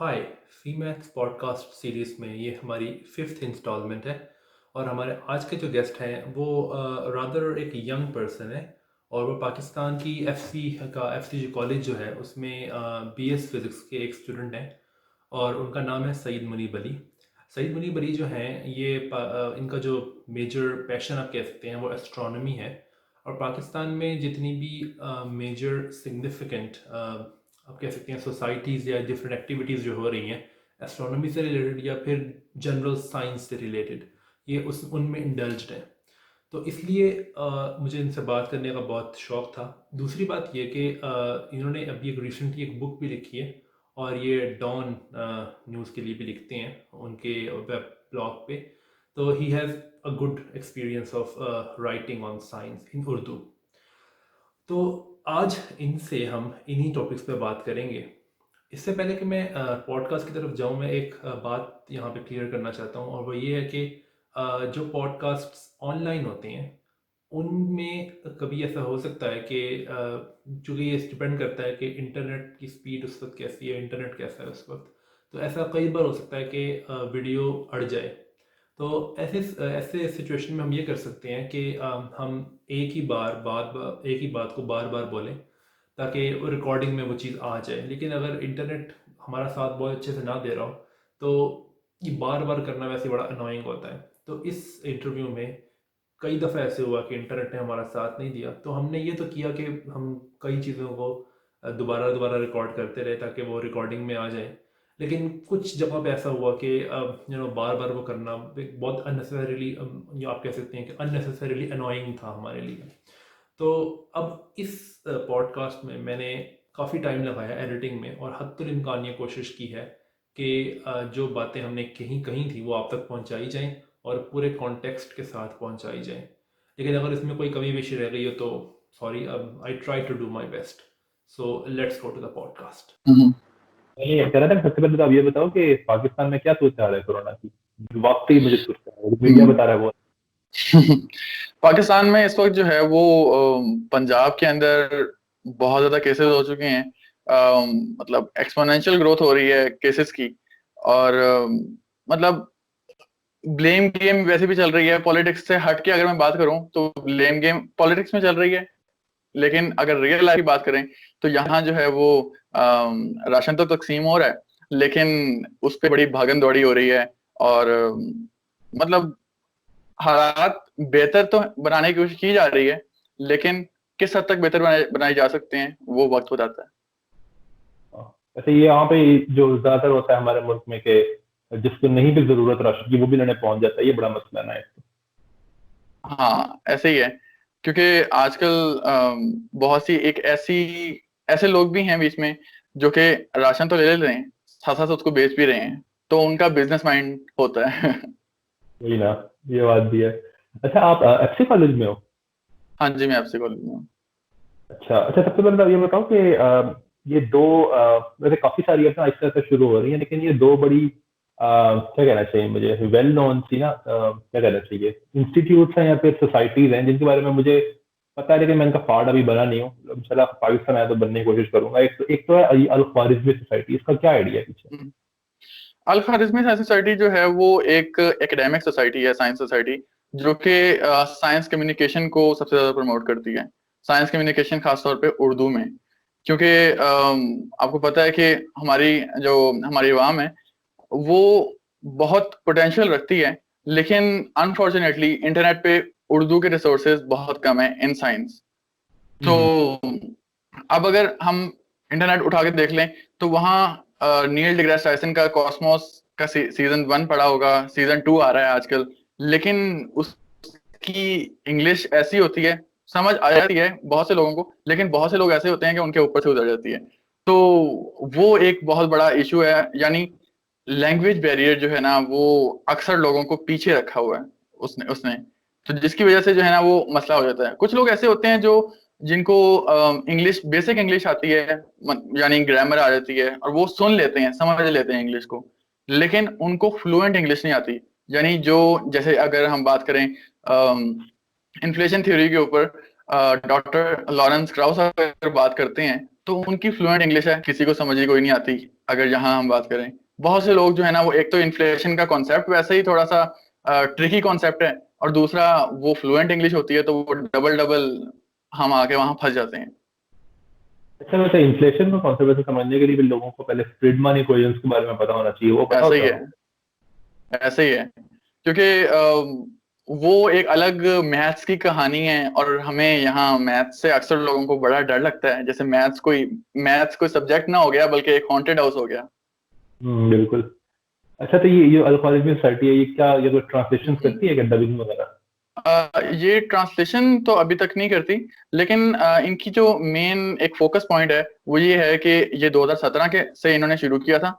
हाय सी maths podcast series में ये हमारी फिफ्थ इंस्टॉलमेंट है। और हमारे आज के जो गेस्ट हैं वो रादर एक यंग पर्सन है। और वो पाकिस्तान की एफसी कॉलेज जो है उसमें बीएस फिज़िक्स के एक स्टूडेंट हैं। और उनका नाम है सईद मुनीब अली। सईद मुनीब अली जो हैं ये इनका जो मेजर पैशन आप कह सकते हैं वो एस्ट्रोनॉमी है। और पाकिस्तान में जितनी भी मेजर सिग्निफिकेंट आप कह सकते हैं सोसाइटीज़ या डिफरेंट एक्टिविटीज़ जो हो रही हैं एस्ट्रोनॉमी से रिलेटेड या फिर जनरल साइंस से रिलेटेड, ये उस उनमें इंडल्ज्ड हैं। तो इसलिए मुझे इनसे बात करने का बहुत शौक़ था। दूसरी बात ये कि इन्होंने अभी एक रिसेंटली एक बुक भी लिखी है और ये डॉन न्यूज़ के लिए भी लिखते हैं उनके वेब ब्लॉग पे। तो he has a good experience of writing on science in Urdu. तो आज इनसे हम इन्हीं टॉपिक्स पे बात करेंगे। इससे पहले कि मैं पॉडकास्ट की तरफ जाऊं, मैं एक बात यहाँ पे क्लियर करना चाहता हूँ, और वो ये है कि जो पॉडकास्ट्स ऑनलाइन होते हैं उनमें कभी ऐसा हो सकता है कि चूँकि ये डिपेंड करता है कि इंटरनेट की स्पीड उस वक्त कैसी है, इंटरनेट कैसा है उस वक्त। तो ऐसा कई बार हो सकता है कि वीडियो अड़ जाए। तो ऐसे ऐसे सिचुएशन में हम ये कर सकते हैं कि हम एक ही बात को बार बार बोलें ताकि रिकॉर्डिंग में वो चीज़ आ जाए। लेकिन अगर इंटरनेट हमारा साथ बहुत अच्छे से ना दे रहा हो तो ये बार बार करना वैसे बड़ा अनोइंग होता है। तो इस इंटरव्यू में कई दफ़ा ऐसे हुआ कि इंटरनेट ने हमारा साथ नहीं दिया, तो हमने ये तो किया कि हम कई चीज़ों को दोबारा दोबारा रिकॉर्ड करते रहे ताकि वो रिकॉर्डिंग में आ जाए। लेकिन कुछ जगह पे ऐसा हुआ कि बार बार वो करना एक बहुत अननेसेसरीली, जो आप कह सकते हैं कि अननेसेसरीली अनोइंग था हमारे लिए। तो अब इस पॉडकास्ट में मैंने काफ़ी टाइम लगाया एडिटिंग में और हद्दुल इम्कान ये कोशिश की है कि जो बातें हमने कहीं कहीं थी वो आप तक पहुंचाई जाएं और पूरे कॉन्टेक्स्ट के साथ पहुंचाई जाएं। लेकिन अगर इसमें कोई कमी पेशी रह गई हो तो सॉरी, अब I try to do my best. So let's go to the podcast. नहीं कह रहा था, सबसे पहले तो आप ये बताओ कि पाकिस्तान में क्या सोच आ रहा है कोरोना की। वाकई मुझे सोच रहा है, मीडिया बता रहा है वो। पाकिस्तान में इस वक्त जो है वो पंजाब के अंदर बहुत ज्यादा केसेस हो चुके हैं। मतलब एक्सपोनेंशियल ग्रोथ हो रही है केसेस की। और मतलब ब्लेम गेम वैसे भी चल रही है। पॉलिटिक्स से हट के अगर मैं बात करूं तो ब्लेम गेम पॉलिटिक्स में चल रही है। लेकिन अगर रियल लाइफ की बात करें तो यहाँ जो है वो राशन तो तकसीम हो रहा है, लेकिन उस पर बड़ी भागम दौड़ी हो रही है। और मतलब हालात बेहतर तो बनाने की कोशिश की जा रही है, लेकिन किस हद तक बेहतर बनाए जा सकते हैं वो वक्त बताता है। वैसे ये यहाँ पे जो ज्यादातर होता है हमारे मुल्क में कि जिसको नहीं भी जरूरत राशन की वो भी लेने पहुंच जाता है, ये बड़ा मसला ना है। हाँ ऐसे ही है, क्योंकि आजकल बहुत सी एक ऐसे लोग भी हैं बीच में जो कि राशन तो ले रहे हैं, साथ साथ उसको बेच भी रहे हैं, तो उनका बिजनेस माइंड होता है। वही ना, ये बात भी है। अच्छा, आप एफसी कॉलेज में हो? हाँ जी, मैं आपसे कॉल हूँ। अच्छा अच्छा, सबसे पहले तो ये बताओ कि ये दो वैसे काफी सारी अपना आहिस्ता आहिस्ता शुरू हो रही है, लेकिन ये दो बड़ी क्या कहना चाहिए मुझे, वेल नोन सी ना, क्या कहना चाहिए, इंस्टीट्यूट्स हैं या फिर सोसाइटीज हैं जिनके बारे में मुझे पता है, लेकिन मैं इनका पार्ट अभी बना नहीं हूँ। इंशाल्लाह पाकिस्तान आया तो बनने की कोशिश करूंगा। एक तो है अल ख्वारिज़मी सोसाइटी, इसका क्या आइडिया है पीछे? अल खारिज़मी साइंस सोसाइटी जो है वो एक एकेडमिक सोसाइटी है, साइंस सोसाइटी, जो कि साइंस कम्युनिकेशन को सबसे ज्यादा प्रमोट करती है। साइंस कम्युनिकेशन खासतौर पे उर्दू में, क्योंकि आपको पता है कि हमारी अवाम है वो बहुत पोटेंशियल रखती है, लेकिन अनफॉर्चुनेटली इंटरनेट पे उर्दू के रिसोर्सेज बहुत कम है इन साइंस। तो हम्म। अब अगर हम इंटरनेट उठा के देख लें तो वहाँ नील डिग्रास टाइसन का कॉस्मोस का सीजन 1 पड़ा होगा, सीजन 2 आ रहा है आजकल, लेकिन उसकी इंग्लिश ऐसी होती है, समझ आ जाती है बहुत से लोगों को, लेकिन बहुत से लोग ऐसे होते हैं कि उनके ऊपर से उतर जाती है। तो वो एक बहुत बड़ा इशू है, यानी लैंग्वेज बैरियर जो है ना वो अक्सर लोगों को पीछे रखा हुआ है उसने उसने तो जिसकी वजह से जो है ना वो मसला हो जाता है। कुछ लोग ऐसे होते हैं जो जिनको इंग्लिश, बेसिक इंग्लिश आती है, यानी ग्रामर आ जाती है, और वो सुन लेते हैं, समझ लेते हैं इंग्लिश को, लेकिन उनको फ्लुएंट इंग्लिश नहीं आती। यानी जो, जैसे अगर हम बात करें इन्फ्लेशन थ्योरी के ऊपर, डॉक्टर लॉरेंस क्राउस अगर बात करते हैं, तो उनकी फ्लुएंट इंग्लिश है, किसी को समझ ही कोई नहीं आती। अगर यहाँ हम बात करें, बहुत से लोग जो है ना, वो एक तो इन्फ्लेशन का कॉन्सेप्ट वैसे ही थोड़ा सा ट्रिकी कॉन्सेप्ट है, और दूसरा वो फ्लुएंट इंग्लिश होती है, तो वो डबल डबल हम आके वहां फंस जाते हैं। अच्छा, वैसे इन्फ्लेशन का कॉन्सेप्ट वैसे समझने के लिए भी लोगों को पहले फ्रीडमैन इक्वेशंस के बारे में पता होना चाहिए, वो पता ऐसा ही होता है, है? ऐसे ही है, क्योंकि वो एक अलग मैथ्स की कहानी है, और हमें यहाँ मैथ्स से अक्सर लोगों को बड़ा डर लगता है, जैसे मैथ्स कोई सब्जेक्ट ना हो गया, बल्कि एक हॉन्टेड हाउस हो गया। बिल्कुल। अच्छा, तो ये जो अल्गोरिथमिक सोसाइटी है, ये क्या ये कोई ट्रांसलेशन करती है क्या, डबिंग वगैरह? ये ट्रांसलेशन तो अभी तक नहीं करती, लेकिन इनकी जो मेन एक फोकस पॉइंट है वो ये है कि ये 2017 के से इन्होंने शुरू किया था।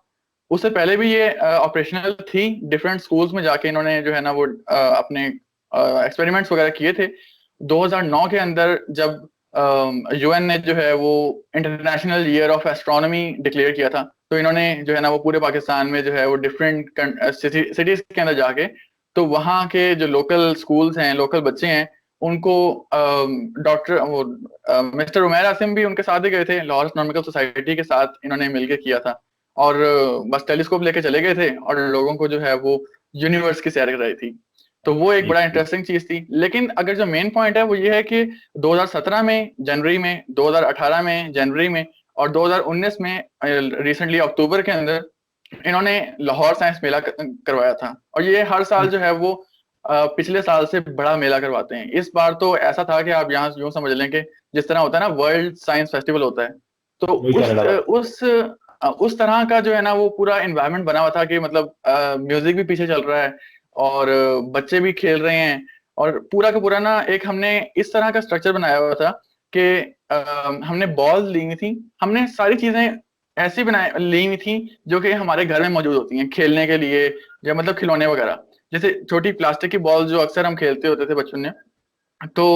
उससे पहले भी ये ऑपरेशनल थी, डिफरेंट स्कूल्स में जाके इन्होंने जो है ना वो अपने एक्सपेरिमेंट्स वगैरह किए थे। 2009 के अंदर जब यूएन ने जो है वो international year of astronomy declare किया था, तो इन्होंने जो है ना वो पूरे पाकिस्तान में जो है वो डिफरेंट सिटीज के अंदर जाके, तो वहाँ के जो लोकल स्कूल्स हैं, लोकल बच्चे हैं, उनको डॉक्टर वो मिस्टर उमैर आसिम भी उनके साथ ही गए थे, लाहौर एस्ट्रोनॉमिकल सोसाइटी के साथ इन्होंने मिलकर किया था। और बस टेलीस्कोप लेके चले गए थे, और लोगों को जो है वो यूनिवर्स की सैर कराई थी। तो वो एक बड़ा इंटरेस्टिंग चीज थी। लेकिन अगर जो मेन पॉइंट है वो ये है कि 2017 में जनवरी में, 2018 में जनवरी में, और 2019 में रिसेंटली अक्टूबर के अंदर इन्होंने लाहौर साइंस मेला करवाया था। और ये हर साल जो है वो पिछले साल से बड़ा मेला करवाते हैं। इस बार तो ऐसा था कि आप यहाँ यूं समझ लें कि जिस तरह होता है ना वर्ल्ड साइंस फेस्टिवल होता है, तो वही कनाडा वाला। उस तरह का जो है ना वो पूरा एनवायरनमेंट बना हुआ था कि मतलब म्यूजिक भी पीछे चल रहा है, और बच्चे भी खेल रहे हैं, और पूरा का पूरा ना एक हमने इस तरह का स्ट्रक्चर बनाया हुआ था कि हमने बॉल ली हुई थी, हमने सारी चीजें ऐसी बनाई ली हुई थी जो कि हमारे घर में मौजूद होती हैं खेलने के लिए, या मतलब खिलौने वगैरह, जैसे छोटी प्लास्टिक की बॉल जो अक्सर हम खेलते होते थे बचपन में। तो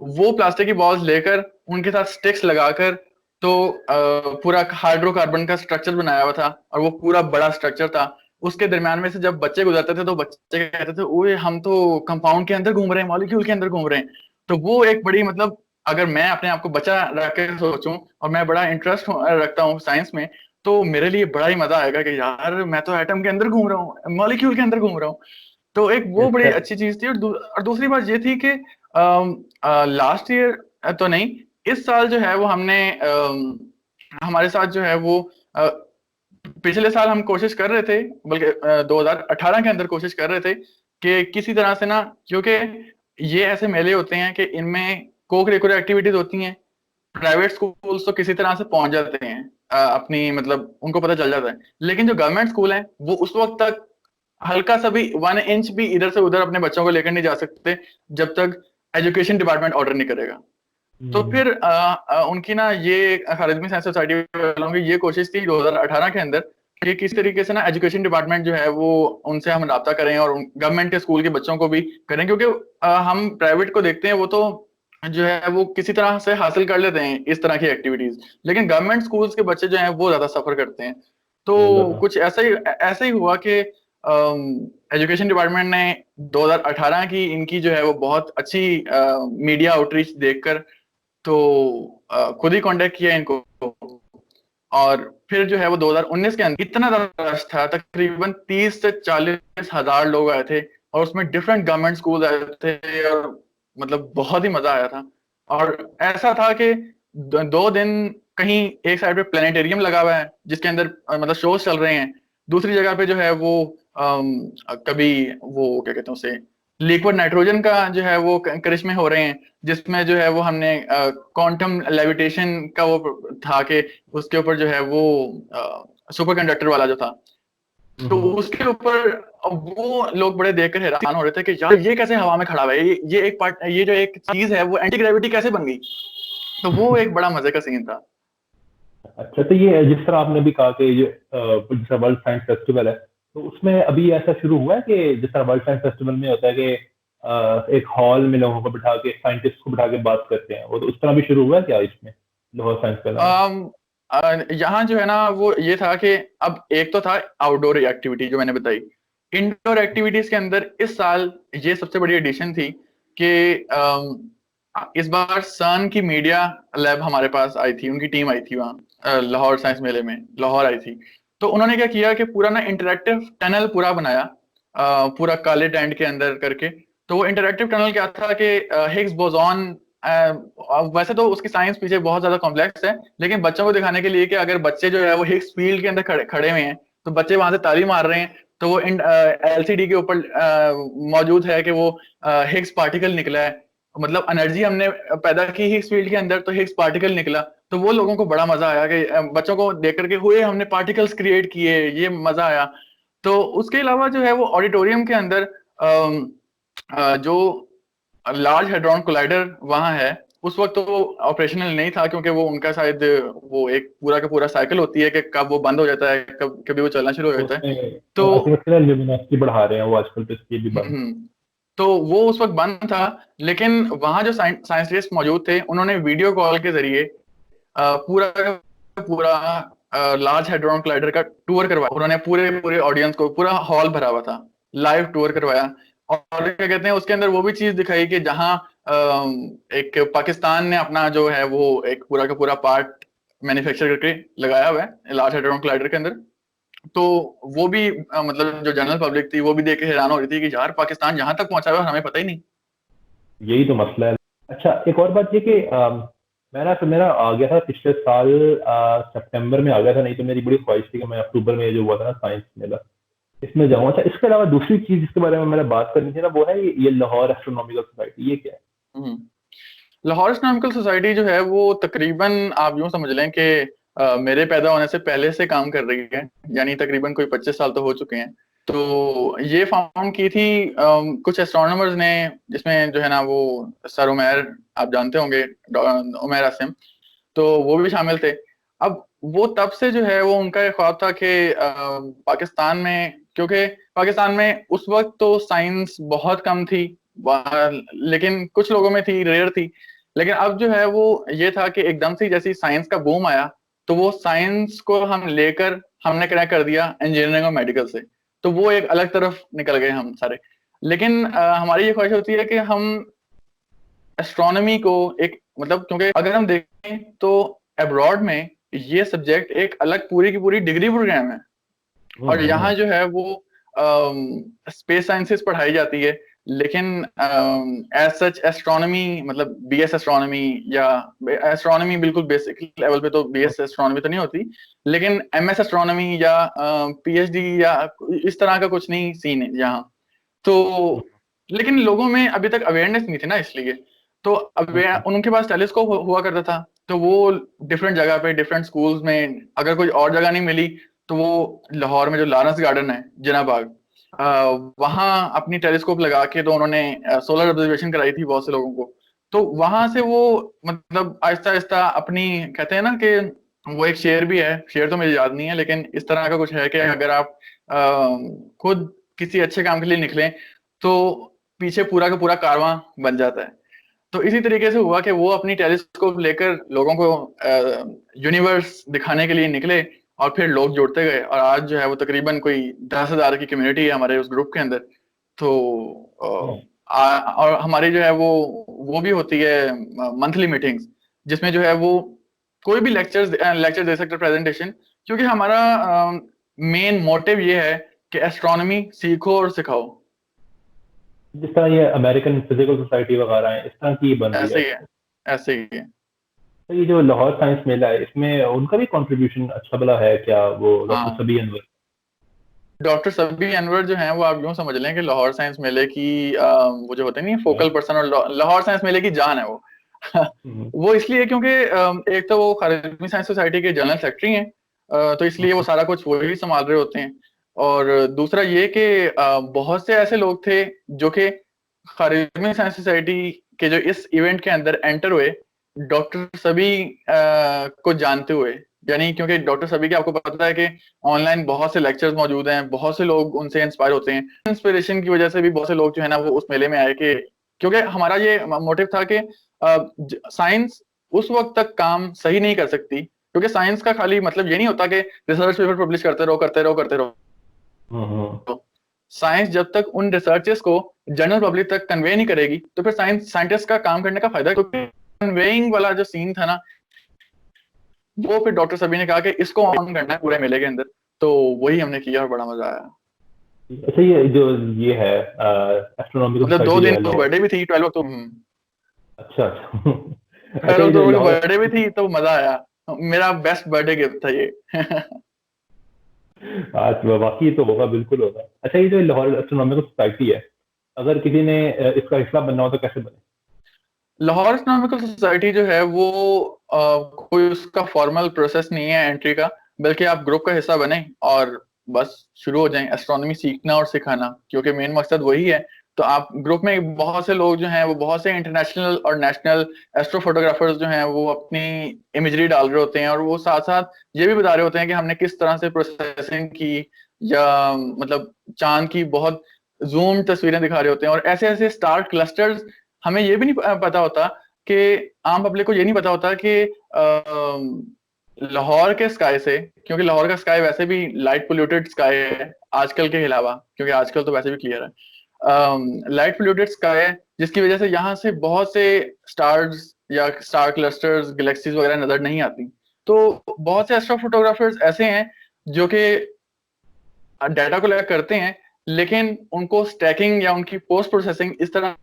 वो प्लास्टिक की बॉल्स लेकर उनके साथ स्टिक्स लगाकर, तो पूरा हाइड्रोकार्बन का स्ट्रक्चर बनाया हुआ था, और वो पूरा बड़ा स्ट्रक्चर था। उसके दरमियान में से जब बच्चे गुजरते थे, तो बच्चे कहते थे ओए हम तो कंपाउंड के अंदर घूम रहे हैं, मॉलिक्यूल के अंदर घूम रहे हैं। तो वो एक बड़ी मतलब, अगर मैं अपने आप को बच्चा रख के सोचूं, और मैं बड़ा इंटरेस्ट रखता हूँ साइंस में, तो मेरे लिए बड़ा ही मजा आएगा कि यार मैं तो एटम के अंदर घूम रहा हूँ, मॉलिक्यूल के अंदर घूम रहा हूँ। तो एक वो बड़ी अच्छा। अच्छी चीज थी। और दूसरी बात ये थी कि लास्ट ईयर तो नहीं, इस साल जो है वो हमने हमारे साथ जो है वो पिछले साल हम कोशिश कर रहे थे, बल्कि 2018 के अंदर कोशिश कर रहे थे कि किसी तरह से ना, क्योंकि ये ऐसे मेले होते हैं कि इनमें को करिकुलर एक्टिविटीज होती हैं, प्राइवेट स्कूल्स तो किसी तरह से पहुंच जाते हैं, अपनी मतलब उनको पता चल जाता है, लेकिन जो गवर्नमेंट स्कूल हैं वो उस वक्त तक हल्का सा भी 1 इंच भी इधर से उधर अपने बच्चों को लेकर नहीं जा सकते, जब तक एजुकेशन डिपार्टमेंट ऑर्डर नहीं करेगा। तो फिर उनकी ना ये खालिद साइंस सोसाइटी वालों की ये कोशिश थी 2018 के अंदर कि किस तरीके से ना एजुकेशन डिपार्टमेंट जो है वो उनसे हम राब्ता करें, और गवर्नमेंट के स्कूल के बच्चों को भी करें, क्योंकि हम प्राइवेट को देखते हैं वो तो जो है वो किसी तरह से हासिल कर लेते हैं इस तरह की एक्टिविटीज, लेकिन गवर्नमेंट स्कूल्स के बच्चे जो हैं वो ज्यादा सफर करते हैं। तो बहुत ज्यादा। कुछ ऐसा ही हुआ कि एजुकेशन डिपार्टमेंट ने 2018 की इनकी जो है वो बहुत अच्छी मीडिया आउटरीच देखकर, तो खुद ही कांटेक्ट किया इनको। और फिर जो है वो 2019 के अंदर इतना ज्यादा रश था, तकरीबन 30 से 40 हजार लोग आए थे, और उसमें डिफरेंट गवर्नमेंट स्कूल आए थे, और मतलब बहुत ही मजा आया था। और ऐसा था कि 2 दिन कहीं एक साइड पे प्लेनेटेरियम लगा हुआ है जिसके अंदर मतलब शोज चल रहे हैं, दूसरी जगह पे जो है वो कभी वो क्या कहते हैं उसे, लिक्विड नाइट्रोजन का जो है वो करिश्मे हो रहे हैं, जिसमें जो है वो हमने क्वांटम लेविटेशन का वो था कि उसके ऊपर जो है वो सुपर कंडक्टर वाला जो था, तो उसके ऊपर वो लोग बड़े देखकर हैरान हो रहे थे कि यार ये कैसे हवा में खड़ा हुआ है, ये एक पार्ट, ये जो एक चीज है वो एंटी ग्रेविटी कैसे बन गई। तो वो एक बड़ा मजे का सीन था। अच्छा, तो ये जिस तरह आपने भी कहा कि ये जैसा वर्ल्ड साइंस फेस्टिवल है, तो उसमें अभी ऐसा शुरू हुआ है कि जिस तरह वर्ल्ड साइंस फेस्टिवल में होता है कि एक हॉल में लोगों को बिठा के, साइंटिस्ट को बिठा के बात करते हैं, वो तो उस तरह भी शुरू हुआ है क्या इसमें, लाहौर साइंस मेला में? यहाँ जो है ना वो ये था कि अब एक तो था आउटडोर एक्टिविटी जो मैंने बताई, इंडोर एक्टिविटीज के अंदर इस साल ये सबसे बड़ी एडिशन थी कि इस बार सन की मीडिया लैब हमारे पास आई थी, उनकी टीम आई थी वहाँ लाहौर साइंस मेले में, लाहौर आई थी। तो उन्होंने क्या किया कि पूरा ना इंटरेक्टिव टनल पूरा बनाया, पूरा काले टेंट के अंदर करके। तो वो इंटरेक्टिव टनल क्या था कि हिग्स बोसॉन, वैसे तो उसकी साइंस पीछे बहुत ज्यादा कॉम्प्लेक्स है, लेकिन बच्चों को दिखाने के लिए कि अगर बच्चे जो है वो हिग्स फील्ड के अंदर खड़े हुए हैं, तो बच्चे वहां से ताली मार रहे हैं, तो वो एलसीडी के ऊपर मौजूद है कि वो हिग्स पार्टिकल निकला है, मतलब एनर्जी हमने पैदा की हिग्स फील्ड के अंदर, तो हिग्स पार्टिकल निकला। तो वो लोगों को बड़ा मजा आया कि बच्चों को देख करके हुए हमने पार्टिकल्स क्रिएट किए, ये मजा आया। तो उसके अलावा जो है वो ऑडिटोरियम के अंदर जो लार्ज हेड्रॉन कोलाइडर वहां है, उस वक्त तो वो ऑपरेशनल नहीं था, क्योंकि वो उनका शायद वो एक पूरा का पूरा साइकिल होती है कि कब वो बंद हो जाता है, कब कभी वो चलना शुरू हो तो जाता है। उसमें तो आई थिंक उसके लिए ल्यूमिनोसिटी बढ़ा रहे हैं वो आजकल, तो इसलिए भी बंद। तो वो उस वक्त बंद था, लेकिन वहां जो साइंटिस्ट मौजूद थे, उन्होंने वीडियो कॉल के जरिए पूरा का पूरा लार्ज हेड्रॉन कोलाइडर का टूर करवाया। उन्होंने पूरे पूरे ऑडियंस को, पूरा हॉल भरा हुआ था, लाइव टूर करवाया। और क्या कहते हैं, उसके अंदर वो भी चीज दिखाई कि जहां एक पाकिस्तान ने अपना जो है वो एक पूरा का पूरा पार्ट मैन्युफैक्चर करके लगाया हुआ है लार्ज हेड्रॉन कोलाइडर के अंदर। तो वो भी मतलब जो जनरल पब्लिक थी वो भी देख के हैरान हो रही थी कि यार पाकिस्तान जहां तक पहुंचा हुआ है हमें पता ही नहीं। यही तो मसला है। अच्छा, एक और बात ये कि मैं ना, फिर मेरा आ गया था पिछले साल, सितंबर में आ गया था, नहीं तो मेरी बड़ी ख्वाहिश थी कि मैं अक्टूबर में, ये जो हुआ था ना साइंस मेला, इसमें जाऊँ। अच्छा, इसके अलावा दूसरी चीज जिसके बारे में मैंने बात करनी थी ना, वो है ये लाहौर एस्ट्रोनॉमिकल सोसाइटी, ये क्या है? हम्म। लाहौर एस्ट्रोनॉमिकल सोसाइटी जो है वो तकरीबन आप यूं समझ लें कि मेरे पैदा होने से पहले से काम कर रही है, यानी तकरीबन कोई 25 साल तो हो चुके हैं। तो ये फाउंड की थी कुछ एस्ट्रोनॉमर्स ने, जिसमें जो है ना वो सर उमैर, आप जानते होंगे, उमैर आसिम, तो वो भी शामिल थे। अब वो तब से जो है वो उनका एक ख्वाब था कि पाकिस्तान में, क्योंकि पाकिस्तान में उस वक्त तो साइंस बहुत कम थी, लेकिन कुछ लोगों में थी, रेयर थी। लेकिन अब जो है वो ये था कि एकदम से जैसे साइंस का बूम आया, तो वो साइंस को हम लेकर हमने कनेक्ट कर दिया इंजीनियरिंग और मेडिकल से। तो वो एक अलग तरफ निकल गए हम सारे। लेकिन हमारी ये ख्वाहिश होती है कि हम एस्ट्रोनॉमी को एक, मतलब क्योंकि अगर हम देखें तो अब्रॉड में ये सब्जेक्ट एक अलग पूरी की पूरी डिग्री प्रोग्राम है, और यहाँ जो है वो स्पेस साइंसेस पढ़ाई जाती है। लेकिन एज सच एस्ट्रोनॉमी, मतलब बीएस एस्ट्रोनॉमी या एस्ट्रोनॉमी बिल्कुल बेसिक लेवल पे तो बीएस एस्ट्रोनॉमी तो नहीं होती, लेकिन एमएस एस्ट्रोनॉमी या पीएचडी या इस तरह का कुछ नहीं सीन है यहाँ। तो लेकिन लोगों में अभी तक अवेयरनेस नहीं थी ना, इसलिए तो उनके पास टेलीस्कोप हुआ करता था, तो वो डिफरेंट जगह पे डिफरेंट स्कूल्स में, अगर कोई और जगह नहीं मिली तो वो लाहौर में जो लॉरेंस गार्डन है, जिना बाग, वहां अपनी टेलीस्कोप लगा के तो उन्होंने सोलर ऑब्जर्वेशन कराई थी बहुत से लोगों को। तो वहां से वो मतलब आहिस्ता आहिस्ता अपनी, कहते हैं ना कि वो एक शेर भी है, शेर तो मुझे याद नहीं है, लेकिन इस तरह का कुछ है कि अगर आप खुद किसी अच्छे काम के लिए निकलें तो पीछे पूरा का पूरा कारवां बन जाता है। तो इसी तरीके से हुआ कि वो अपनी टेलीस्कोप लेकर लोगों को यूनिवर्स दिखाने के लिए निकले, और फिर लोग जुड़ते गए, और आज जो है वो तकरीबन कोई 10,000 की कम्युनिटी है हमारे उस ग्रुप के अंदर। तो और हमारी जो है वो भी होती है मंथली मीटिंग्स, जिसमें जो है वो कोई भी लेक्चर दे सकते, प्रेजेंटेशन, क्योंकि हमारा मेन मोटिव ये है कि एस्ट्रोनॉमी सीखो और सिखाओ। जिस तरह ये अमेरिकन फिजिकल सोसाइटी वगैरह है, इस तरह की बन रही ऐसे है। ही है, ऐसे ही है। तो ये जो लाहौर साइंस मेला है, इसमें उनका भी कंट्रीब्यूशन अच्छा भला है क्या, वो डॉक्टर हाँ, सभी अनवर? डॉक्टर सब्बी अनवर जो हैं वो आप यूं समझ लें कि लाहौर साइंस मेले की वो जो होते नहीं फोकल पर्सन, और लाहौर साइंस मेले की जान है वो। हम्म, वो इसलिए क्योंकि एक तो वो खारिजमी साइंस सोसाइटी के जनरल सेक्रेटरी हैं, तो इसलिए वो सारा कुछ वही संभाल रहे होते हैं। और दूसरा ये कि बहुत से ऐसे लोग थे जो कि खारिजमी साइंस सोसाइटी के जो इस इवेंट के अंदर एंटर हुए डॉक्टर सभी को जानते हुए, यानी क्योंकि डॉक्टर सभी के आपको पता है कि ऑनलाइन बहुत से लेक्चर्स मौजूद हैं, बहुत से लोग उनसे इंस्पायर होते हैं। इंस्पिरेशन की वजह से भी बहुत से लोग जो है ना वो उस मेले में आए, कि क्योंकि हमारा ये मोटिव था कि साइंस उस वक्त तक काम सही नहीं कर सकती, क्योंकि साइंस का खाली मतलब ये नहीं होता कि रिसर्च पेपर पब्लिश करते रहो करते रहो करते रहो। हम्म, साइंस जब तक उन रिसर्चेस को जनरल पब्लिक तक कन्वे नहीं करेगी, तो फिर साइंटिस्ट का काम करने का फायदा, क्योंकि कन्वेइंग वाला जो सीन था ना, वो फिर डॉक्टर सभी ने कहा कि इसको ऑन करना है पूरे मेले के अंदर, तो वही हमने किया और बड़ा मजा आया। अच्छा, ये है एस्ट्रोनॉमिकल मतलब 2 सोसाइटी जो दिन है तो लाहौर। बर्थडे भी थी 12 अक्टूबर, अच्छा अच्छा। अच्छा, 12 ये जो अक्टूबर की लाहौर, बर्थडे भी थी, तो मजा आया। मेरा बेस्ट बर्थडे गिफ्ट था ये। आज वाकई तो होगा, बिल्कुल होगा। अच्छा, ये जो लाहौर एस्ट्रोनॉमिकल सोसाइटी है, अगर किसी ने इसका हिस्सा बनना हो तो कैसे बने? लाहौर इकोनॉमिकल सोसाइटी जो है वो कोई उसका फॉर्मल प्रोसेस नहीं है एंट्री का, बल्कि आप ग्रुप का हिस्सा बने और बस शुरू हो जाएं एस्ट्रोनॉमी सीखना और सिखाना, क्योंकि मेन मकसद वही है। तो आप ग्रुप में बहुत से लोग जो हैं वो बहुत से इंटरनेशनल और नेशनल एस्ट्रो फोटोग्राफर्स जो हैं वो अपनी इमेजरी डाल रहे होते हैं, और वो साथ साथ ये भी बता रहे होते हैं कि हमने किस तरह से प्रोसेसिंग की, या मतलब चांद की बहुत जूम तस्वीरें दिखा रहे होते हैं, और ऐसे ऐसे स्टार क्लस्टर्स। हमें ये भी नहीं पता होता कि आम पब्लिक को ये नहीं पता होता कि लाहौर के स्काई से, क्योंकि लाहौर का स्काई वैसे भी लाइट पोल्यूटेड स्काई है आजकल के अलावा, क्योंकि आजकल तो वैसे भी क्लियर है, लाइट पोल्यूटेड स्काई है, जिसकी वजह से यहाँ से बहुत से स्टार्स या स्टार क्लस्टर्स गैलेक्सीज वगैरह नजर नहीं आती। तो बहुत से एस्ट्रो फोटोग्राफर्स ऐसे हैं जो कि डाटा को कलेक्ट करते हैं, लेकिन उनको स्टैकिंग या उनकी पोस्ट प्रोसेसिंग इस तरह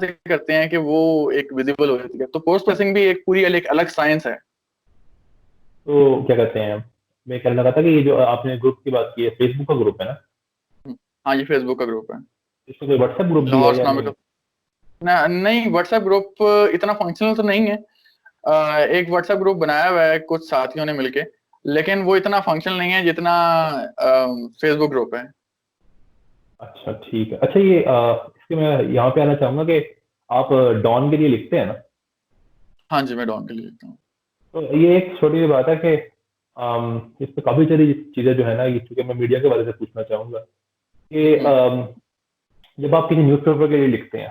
से करते हैं कि वो एक विजिबल हो जाती है। तो पोस्ट प्रोसेसिंग भी एक पूरी एक अलग साइंस है। तो क्या कहते हैं, मैं कहने लगा था कि ये जो आपने ग्रुप की बात की है, फेसबुक का ग्रुप है ना? हाँ, ये फेसबुक का ग्रुप है, इसमें कोई व्हाट्सएप ग्रुप भी लाहौर है या नहीं? इकोनॉमिक। नहीं, व्हाट्सएप ग्रुप इतना फंक्शनल तो नहीं है। एक व्हाट्सएप ग्रुप बनाया हुआ है कुछ साथियों ने मिलके, लेकिन वो इतना फंक्शनल नहीं है जितना फेसबुक ग्रुप है। अच्छा, ठीक है। अच्छा, ये इसके मैं यहाँ पे आना चाहूंगा कि आप डॉन के लिए लिखते हैं ना? हाँ जी, मैं डॉन के लिए लिखता हूँ। तो ये एक छोटी सी बात है कि इस पे काफी सारी चीजें जो है ना, ये चूंकि मैं मीडिया के बारे से पूछना चाहूंगा कि हम्म। जब आप किसी न्यूज़पेपर के लिए लिखते हैं,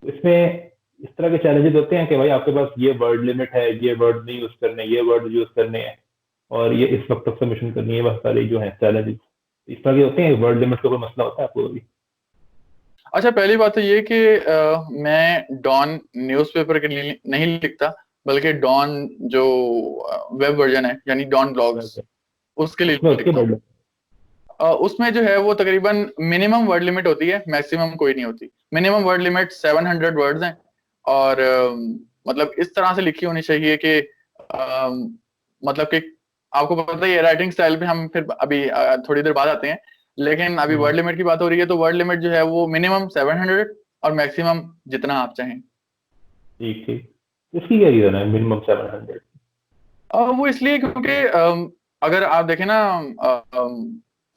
तो इसमें इस तरह के चैलेंजेस होते हैं कि भाई आपके पास ये वर्ड लिमिट है, ये वर्ड नहीं यूज करने, ये वर्ड यूज करने हैं, और ये इस वक्त तक सबमिशन करनी है, बहुत सारे जो है चैलेंजेस इस तरह के होते हैं। वर्ड लिमिट का कोई मसला होता है आपको भी? अच्छा, पहली बात तो ये कि मैं डॉन न्यूज़पेपर के लिए नहीं लिखता, बल्कि डॉन जो वेब वर्जन है यानी डॉन ब्लॉग्स, उसके लिए उसमें उसके लिखता हूँ। वर्ड। उसमें जो है वो तकरीबन मिनिमम वर्ड लिमिट होती है, मैक्सिमम कोई नहीं होती। मिनिमम वर्ड लिमिट 700 वर्ड्स हैं, और मतलब इस तरह से लिखी होनी चाहिए कि मतलब कि आपको पता ही है राइटिंग स्टाइल पे हम फिर अभी थोड़ी देर बाद आते हैं, लेकिन अभी वर्ड लिमिट की बात हो रही है, तो वर्ड लिमिट जो है वो मिनिमम 700 और मैक्सिमम जितना आप चाहें। ठीक ठीक। इसकी क्या रीजन है मिनिमम 700? वो इसलिए क्योंकि अगर आप देखें ना,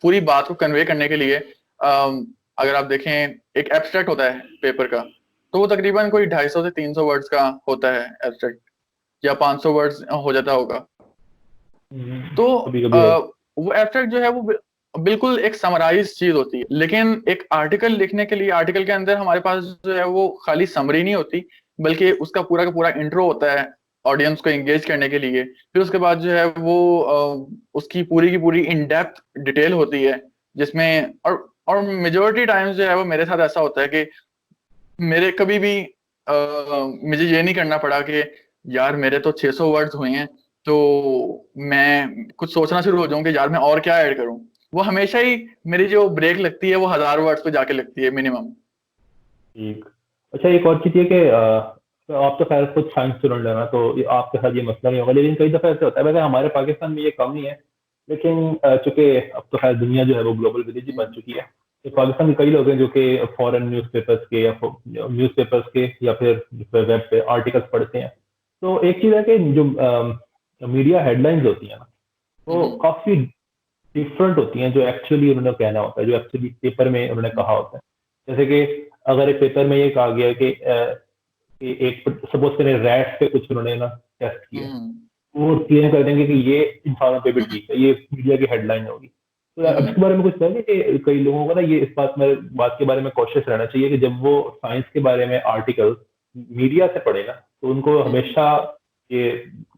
पूरी बात को कन्वे करने के लिए, अगर आप देखें एक एब्स्ट्रैक्ट होता है पेपर का, तो वो तकरीबन कोई 250 से 300 वर्ड्स का होता है एब्स्ट्रैक्ट, या 500 वर्ड्स हो जाता होगा। तो कभी कभी और। वो एब्स्ट्रैक्ट जो है वो बिल्कुल एक समराइज चीज होती है, लेकिन एक आर्टिकल लिखने के लिए आर्टिकल के अंदर हमारे पास जो है वो खाली समरी नहीं होती, बल्कि उसका पूरा का पूरा इंट्रो होता है ऑडियंस को एंगेज करने के लिए। फिर उसके बाद जो है वो उसकी पूरी की पूरी इन डेप्थ डिटेल होती है, जिसमें और मेजोरिटी टाइम्स जो है वो मेरे साथ ऐसा होता है कि मेरे कभी भी मुझे ये नहीं करना पड़ा कि यार मेरे तो 600 वर्ड्स हुए हैं, तो मैं कुछ सोचना शुरू हो जाऊं कि यार मैं और क्या ऐड करूं। वो हमेशा ही मेरी जो ब्रेक लगती है वो 1000 वर्ड्स पे जाके लगती है मिनिमम। ठीक। अच्छा, एक और चीज़ ये कि तो आप तो खैर खुद साइंस स्टूडेंट है ना, तो आपके साथ ये मसला नहीं होगा, लेकिन कई दफ़ा ऐसा होता है, वैसे हमारे पाकिस्तान में ये कम नहीं है, लेकिन चूंकि अब तो खैर दुनिया जो है वो ग्लोबल विलेज ही बन चुकी है। तो पाकिस्तान में कई लोग हैं जो कि फॉरेन न्यूज़पेपर्स के या न्यूज़पेपर्स के या फिर वेब पे आर्टिकल्स पढ़ते हैं। तो एक चीज़ है कि जो मीडिया हेडलाइंस होती है ना, वो हम्म। काफ़ी डिफरेंट होती हैं जो एक्चुअली उन्होंने कहना होता है, जो एक्चुअली पेपर में उन्होंने कहा होता है। जैसे कि अगर एक पेपर में ये कहा गया है कि एक सपोज करें रैट पे कुछ उन्होंने ना टेस्ट किया, हम्म। वो क्लेम कर देंगे कि ये इंसानों पे भी ठीक है, ये मीडिया की हेडलाइन होगी। तो अब हम्म। इसके बारे में कुछ कहेंगे कि कई लोगों को ना ये इस बात के बारे में कॉशियस रहना चाहिए कि जब वो साइंस के बारे में आर्टिकल मीडिया से पढ़े ना, तो उनको हम्म। हमेशा ये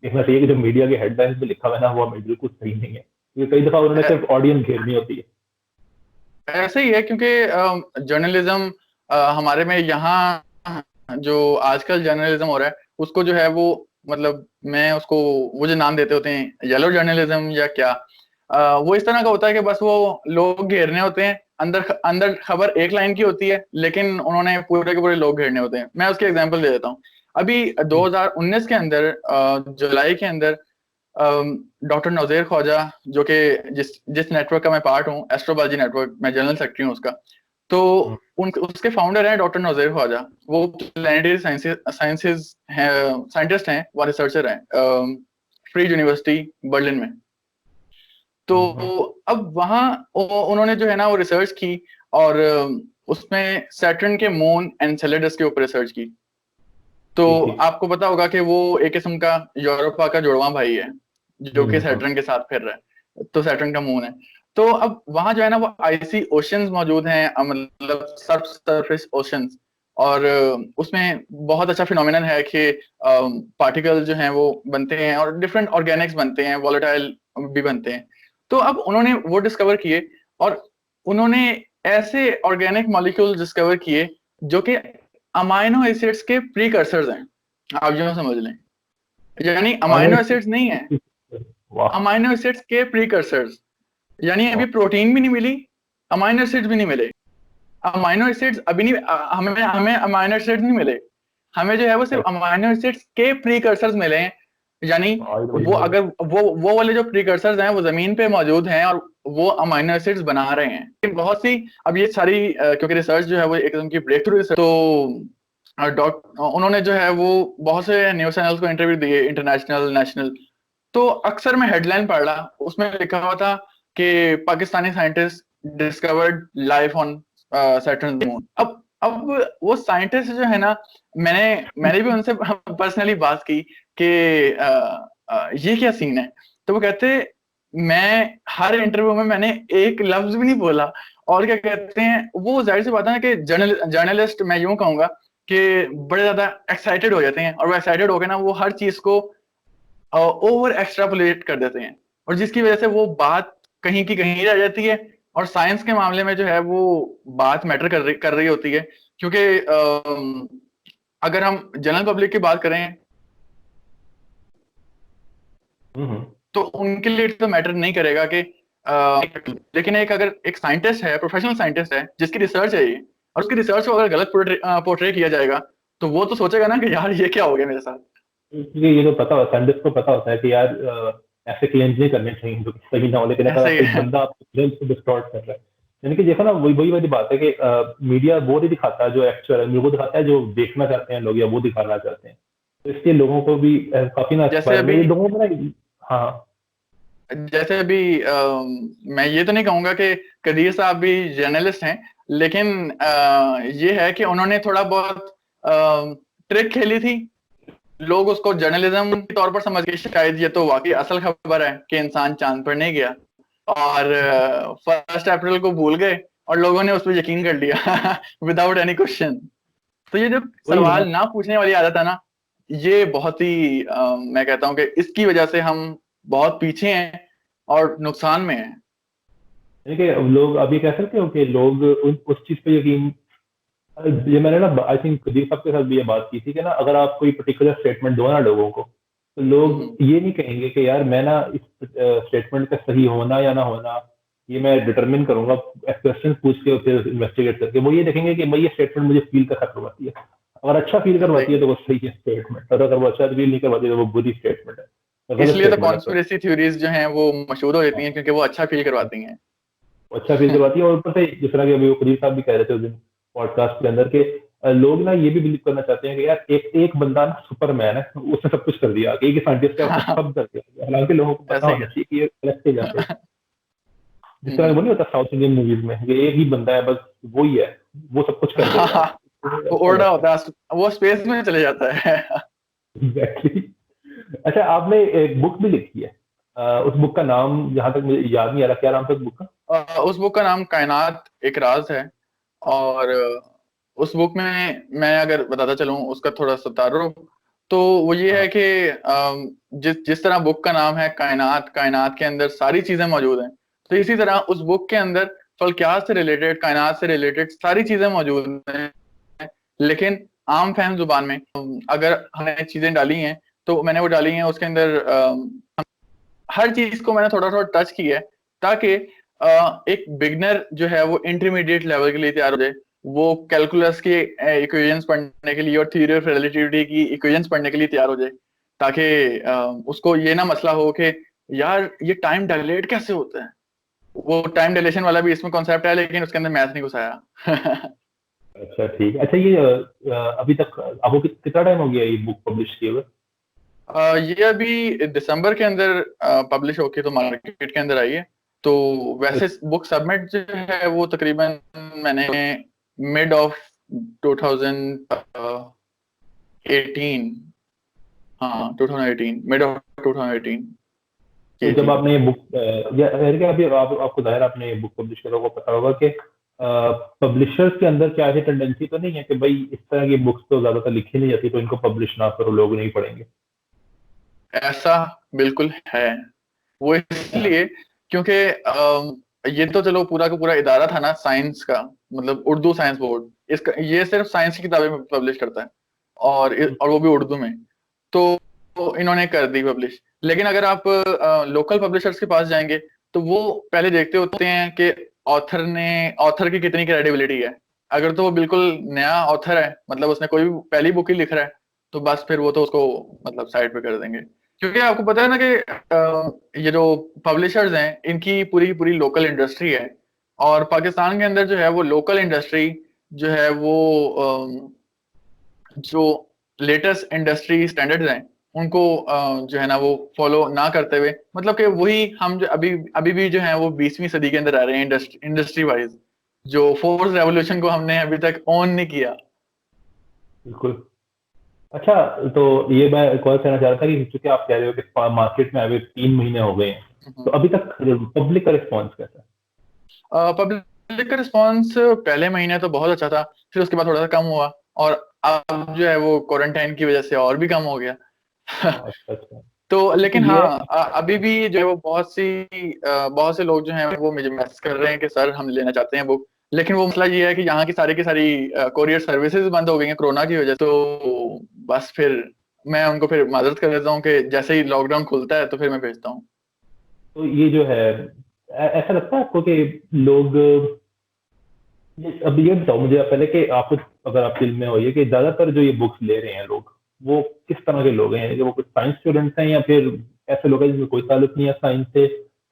देखना चाहिए कि जो मीडिया के हेडलाइंस में लिखा हुआ है ना, वो हमें बिल्कुल सही नहीं है, क्योंकि कई दफा उन्होंने अ- सिर्फ ऑडियंस घेरनी होती है। ऐसे ही है, क्योंकि जर्नलिज्म हमारे में यहाँ जो आजकल जर्नलिज्म हो रहा है उसको जो है वो, मतलब मैं उसको, वो जो नाम देते होते हैं येलो जर्नलिज्म या क्या, वो इस तरह का होता है कि बस वो लोग घेरने होते हैं, अंदर अंदर खबर एक लाइन की होती है लेकिन उन्होंने पूरे के पूरे लोग घेरने होते हैं। मैं उसके एग्जांपल दे देता हूँ। अभी 2019 के अंदर जुलाई के अंदर डॉक्टर नौजेर ख्वाजा, जो कि जिस जिस नेटवर्क का मैं पार्ट हूँ, एस्ट्रोबाजी नेटवर्क, मैं जनरल सेक्रेटरी हूँ उसका, तो उसके फाउंडर हैं डॉक्टर नौजेर ख्वाजा। वो प्लेनेटरी साइंसेज हैं, साइंटिस्ट हैं, वो रिसर्चर हैं फ्री यूनिवर्सिटी बर्लिन में। तो अब वहाँ उन्होंने जो है ना वो रिसर्च की, और उसमें सैटर्न के मून एनसेलेडस के ऊपर रिसर्च की। तो आपको पता होगा कि वो एक किस्म का यूरोपा का जुड़वा भाई है जो कि सैटर्न के साथ फिर रहा है, तो सैटर्न का मून है। तो अब वहां जो है ना वो आइसी ओशंस मौजूद हैं, मतलब सब सरफेस ओशंस, और उसमें बहुत अच्छा फिनोमिनन है कि पार्टिकल जो हैं वो बनते हैं और डिफरेंट ऑर्गेनिक्स बनते हैं, वॉलेटाइल भी बनते हैं। तो अब उन्होंने वो डिस्कवर किए, और उन्होंने ऐसे ऑर्गेनिक मॉलिक्यूल डिस्कवर किए जो कि अमाइनो एसिड्स के प्रीकर्सर्स हैं, आप यूं समझ लें। यानी अमाइनो एसिड्स नहीं है, अमाइनो एसिड्स के प्रीकर्सर्स। यानी अभी प्रोटीन भी नहीं मिली, अमाइनो एसिड्स भी नहीं मिले। अमाइनो एसिड्स अभी नहीं, हमें हमें अमाइनो एसिड्स नहीं मिले, हमें जो है वो सिर्फ अमाइनो एसिड्स के प्रीकर्सर्स मिले हैं। यानी वो अगर वो वाले जो प्रीकर्सर्स हैं वो जमीन पे मौजूद हैं और वो अमाइनो एसिड्स बना रहे हैं। बहुत सी अब ये सारी क्योंकि रिसर्च जो है वो एक किस्म की ब्रेक थ्रू रिसर्च, तो उन्होंने जो है वो बहुत से न्यूज चैनल्स को इंटरव्यू दिए, इंटरनेशनल, नेशनल। तो अक्सर मैं हेडलाइन पढ़ रहा, उसमें लिखा हुआ था कि Pakistani scientist discovered life on Saturn moon. अब वो साइंटिस्ट जो है ना, मैंने भी उनसे पर्सनली बात की कि ये क्या सीन है। तो वो कहते, मैं हर इंटरव्यू में मैंने एक लफ्ज भी नहीं बोला। और क्या कहते हैं, वो जाहिर सी बात है ना कि जर्नलिस्ट मैं यूं कहूंगा कि बड़े ज्यादा एक्साइटेड हो जाते हैं, और वो एक्साइटेड हो गए ना वो हर चीज को ओवर एक्सट्रापोलेट कर देते हैं, और जिसकी वजह से वो बात कहीं की कहीं रह जाती है। और साइंस के मामले में जो है वो बात मैटर कर रही होती है, क्योंकि अगर हम जनरल पब्लिक की बात करें तो उनके लिए तो मैटर नहीं करेगा कि लेकिन एक अगर एक साइंटिस्ट है, प्रोफेशनल साइंटिस्ट है जिसकी रिसर्च है ये, और उसकी रिसर्च को अगर गलत पोर्ट्रे किया जाएगा तो वो तो सोचेगा ना कि यार ये क्या हो गया मेरे साथ। ये तो पता होता है, साइंटिस्ट को पता होता है कि यार ऐसे क्लेम्स नहीं करने चाहिए जो सही ना हो, लेकिन अगर एक बंदा आपके क्लेम्स को डिस्टॉर्ट कर रहा है, यानी कि देखो ना वही वही वाली बात है कि मीडिया वो नहीं दिखाता जो एक्चुअल है, वो दिखाता है जो देखना चाहते हैं लोग या वो दिखाना चाहते हैं। तो इसलिए लोगों को भी काफी ना जैसे अभी लोगों को ना, हाँ जैसे अभी मैं ये तो नहीं कहूंगा कि कदीर साहब भी जर्नलिस्ट हैं, लेकिन ये है कि उन्होंने थोड़ा बहुत ट्रिक खेली थी। लोग उसको जर्नलिज्म के तौर पर समझ के शायद ये तो वाकई असल खबर है कि इंसान चांद पर नहीं गया, और 1 अप्रैल को भूल गए और लोगों ने उस पर यकीन कर लिया विदाउट एनी क्वेश्चन। तो ये जो सवाल ना पूछने वाली आदत है ना, ये बहुत ही मैं कहता हूँ कि इसकी वजह से हम बहुत पीछे हैं और नुकसान में हैं। देखिए लोग अभी कह सकते हो कि लोग उस चीज पे यकीन, ये मैंने ना आई थिंक कदीर साहब के साथ भी ये बात की थी कि ना अगर आप कोई पर्टिकुलर स्टेटमेंट दो ना लोगों को, तो लोग ये नहीं कहेंगे कि यार मैं ना इस स्टेटमेंट का सही होना या ना होना ये मैं डिटरमिन करूंगा क्वेश्चन पूछ के फिर इन्वेस्टिगेट करके। वो ये देखेंगे कि भाई ये स्टेटमेंट मुझे फील कैसा करवाती है। अगर अच्छा फील करवाती है तो वो सही है स्टेटमेंट, और अगर वो अच्छा फील नहीं करवाती तो वो बुरी स्टेटमेंट है। इसलिए तो कॉन्स्पिरेसी थ्योरीज जो हैं वो मशहूर हो जाती हैं क्योंकि वो अच्छा फील करवाती हैं। अच्छा फील करवाती है। और ऊपर से जिस तरह के अभी कदीर साहब भी कह रहे थे उस दिन पॉडकास्ट के अंदर के लोग ना ये भी बिलीव करना चाहते हैं कि यार एक एक बंदा ना सुपरमैन है, उसने सब कुछ कर दिया, एक ही साइंटिस्ट है उसने सब कर दिया। हालांकि लोगों को पता होना चाहिए कि ये गलत से जाते हैं। जिस तरह वो नहीं होता साउथ इंडियन मूवीज में, ये एक ही बंदा है बस, वो ही है, वो सब कुछ कर देगा। वो ओरडा होता है, वो स्पेस में चले जाता है। एग्जैक्टली। अच्छा आपने एक बुक भी लिखी है, उस बुक का नाम जहां तक मुझे याद नहीं आ रहा, क्या नाम था उस बुक का? उस बुक का नाम कायनात एक राज है। और उस बुक में मैं अगर बताता चलूं उसका थोड़ा सा तारुफ, तो वो ये है कि जिस जिस तरह बुक का नाम है कायनात, कायनात के अंदर सारी चीजें मौजूद हैं, तो इसी तरह उस बुक के अंदर फल्कियात से रिलेटेड, कायनात से रिलेटेड सारी चीजें मौजूद हैं। लेकिन आम फैम जुबान में अगर हमने चीजें डाली हैं तो मैंने वो डाली हैं उसके अंदर हर चीज को मैंने थोड़ा थोड़ा टच किया है, ताकि एक बिगनर जो है वो इंटरमीडिएट लेवल के लिए तैयार हो जाए, वो कैलकुलस के इक्वेशंस पढ़ने के लिए और थ्योरी ऑफ रिलेटिविटी की इक्वेशंस पढ़ने के लिए तैयार हो जाए, ताकि उसको ये ना मसला हो कि यार ये टाइम डायलेट कैसे होता है। वो टाइम डायलेशन वाला भी इसमें कॉन्सेप्ट है, लेकिन उसके अंदर मैथ नहीं घुसाया। अच्छा ठीक है। अच्छा ये अभी तक आपको कितना टाइम हो गया ये बुक पब्लिश किए हुए? ये अभी दिसंबर के अंदर पब्लिश होके तो मार्केट के अंदर आई है। तो वैसे बुक सबमिट जो है वो तकरीबन मैंने मिड ऑफ 2018, हाँ 2018, मिड ऑफ 2018 तो की जब थी। आपने ये बुक या क्या अभी आपको जाहिर आपने ये बुक पब्लिश करा होगा, पता होगा कि पब्लिशर्स के अंदर क्या ऐसी टेंडेंसी तो नहीं है कि भाई इस तरह की बुक्स तो ज्यादातर लिखी नहीं जाती तो इनको पब्लिश ना करो, लोग नहीं पढ़ेंगे? ऐसा बिल्कुल है। वो इसलिए क्योंकि ये तो चलो पूरा का पूरा इदारा था ना साइंस का, मतलब उर्दू साइंस बोर्ड, इसका ये सिर्फ साइंस की किताबें पब्लिश करता है, और वो भी उर्दू में। तो इन्होंने कर दी पब्लिश। लेकिन अगर आप लोकल पब्लिशर्स के पास जाएंगे तो वो पहले देखते होते हैं कि ऑथर की कितनी क्रेडिबिलिटी है। अगर तो वो बिल्कुल नया ऑथर है, मतलब उसने कोई भी पहली बुक ही लिख रहा है, तो बस फिर वो तो उसको मतलब साइड पे कर देंगे। क्योंकि आपको पता है ना कि ये जो पब्लिशर्स हैं इनकी पूरी की पूरी लोकल इंडस्ट्री है, और पाकिस्तान के अंदर जो है वो लोकल इंडस्ट्री जो है वो जो लेटेस्ट इंडस्ट्री स्टैंडर्ड्स हैं उनको जो है ना वो फॉलो ना करते हुए, मतलब कि वही हम जो अभी अभी भी जो है वो 20वीं सदी के अंदर आ रहे हैं इंडस्ट्री वाइज, जो फोर्थ रेवोल्यूशन को हमने अभी तक ऑन नहीं किया। बिल्कुल। अच्छा, तो ये मैं एक और कहना चाह रहा था कि चूंकि आप कह रहे हो कि मार्केट में अभी 3 महीने हो गए हैं, तो अभी तक पब्लिक का रिस्पॉन्स कैसा है? पब्लिक का रिस्पॉन्स पहले महीने तो बहुत अच्छा था, फिर उसके बाद थोड़ा सा कम हुआ, और अब जो है वो क्वारंटाइन की वजह से और भी कम हो गया। अच्छा अच्छा। तो तो लेकिन ये हाँ, अभी भी जो है वो बहुत से लोग जो हैं वो मुझे मैसेज कर रहे हैं कि सर हम लेना चाहते हैं बुक। लेकिन वो मसला ये है कि यहाँ की सारी कोरियर सर्विसेज बंद हो गई हैं कोरोना की वजह से। तो बस फिर मैं उनको फिर माजरत कर देता हूँ कि जैसे ही लॉकडाउन खुलता है तो फिर मैं भेजता हूँ। तो ये जो है ऐसा लगता है आपको कि लोग अब ये बताओ मुझे पहले कि आपको, अगर आप दिल में हो ये कि ज्यादातर जो ये बुक्स ले रहे हैं लोग, वो किस तरह के लोग हैं? कि वो कुछ साइंस स्टूडेंट्स हैं या फिर ऐसे लोग हैं जिनमें कोई ताल्लुक नहीं है साइंस से?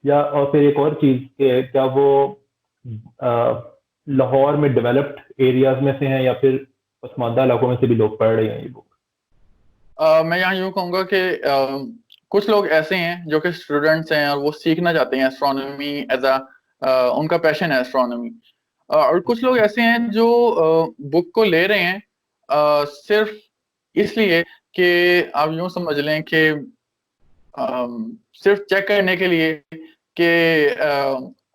या और फिर एक और चीज कि क्या वो लाहौर में डेवलप्ड एरियाज में से हैं या फिर पसमानदा इलाकों में से भी लोग पढ़ रहे हैं ये बुक? मैं यहाँ यूँ कहूँगा कि कुछ लोग ऐसे हैं जो कि स्टूडेंट्स हैं और वो सीखना चाहते हैं एस्ट्रोनॉमी एज उनका पैशन है एस्ट्रोनॉमी। और कुछ लोग ऐसे हैं जो बुक को ले रहे हैं सिर्फ इसलिए कि आप यूँ समझ लें कि सिर्फ चेक करने के लिए कि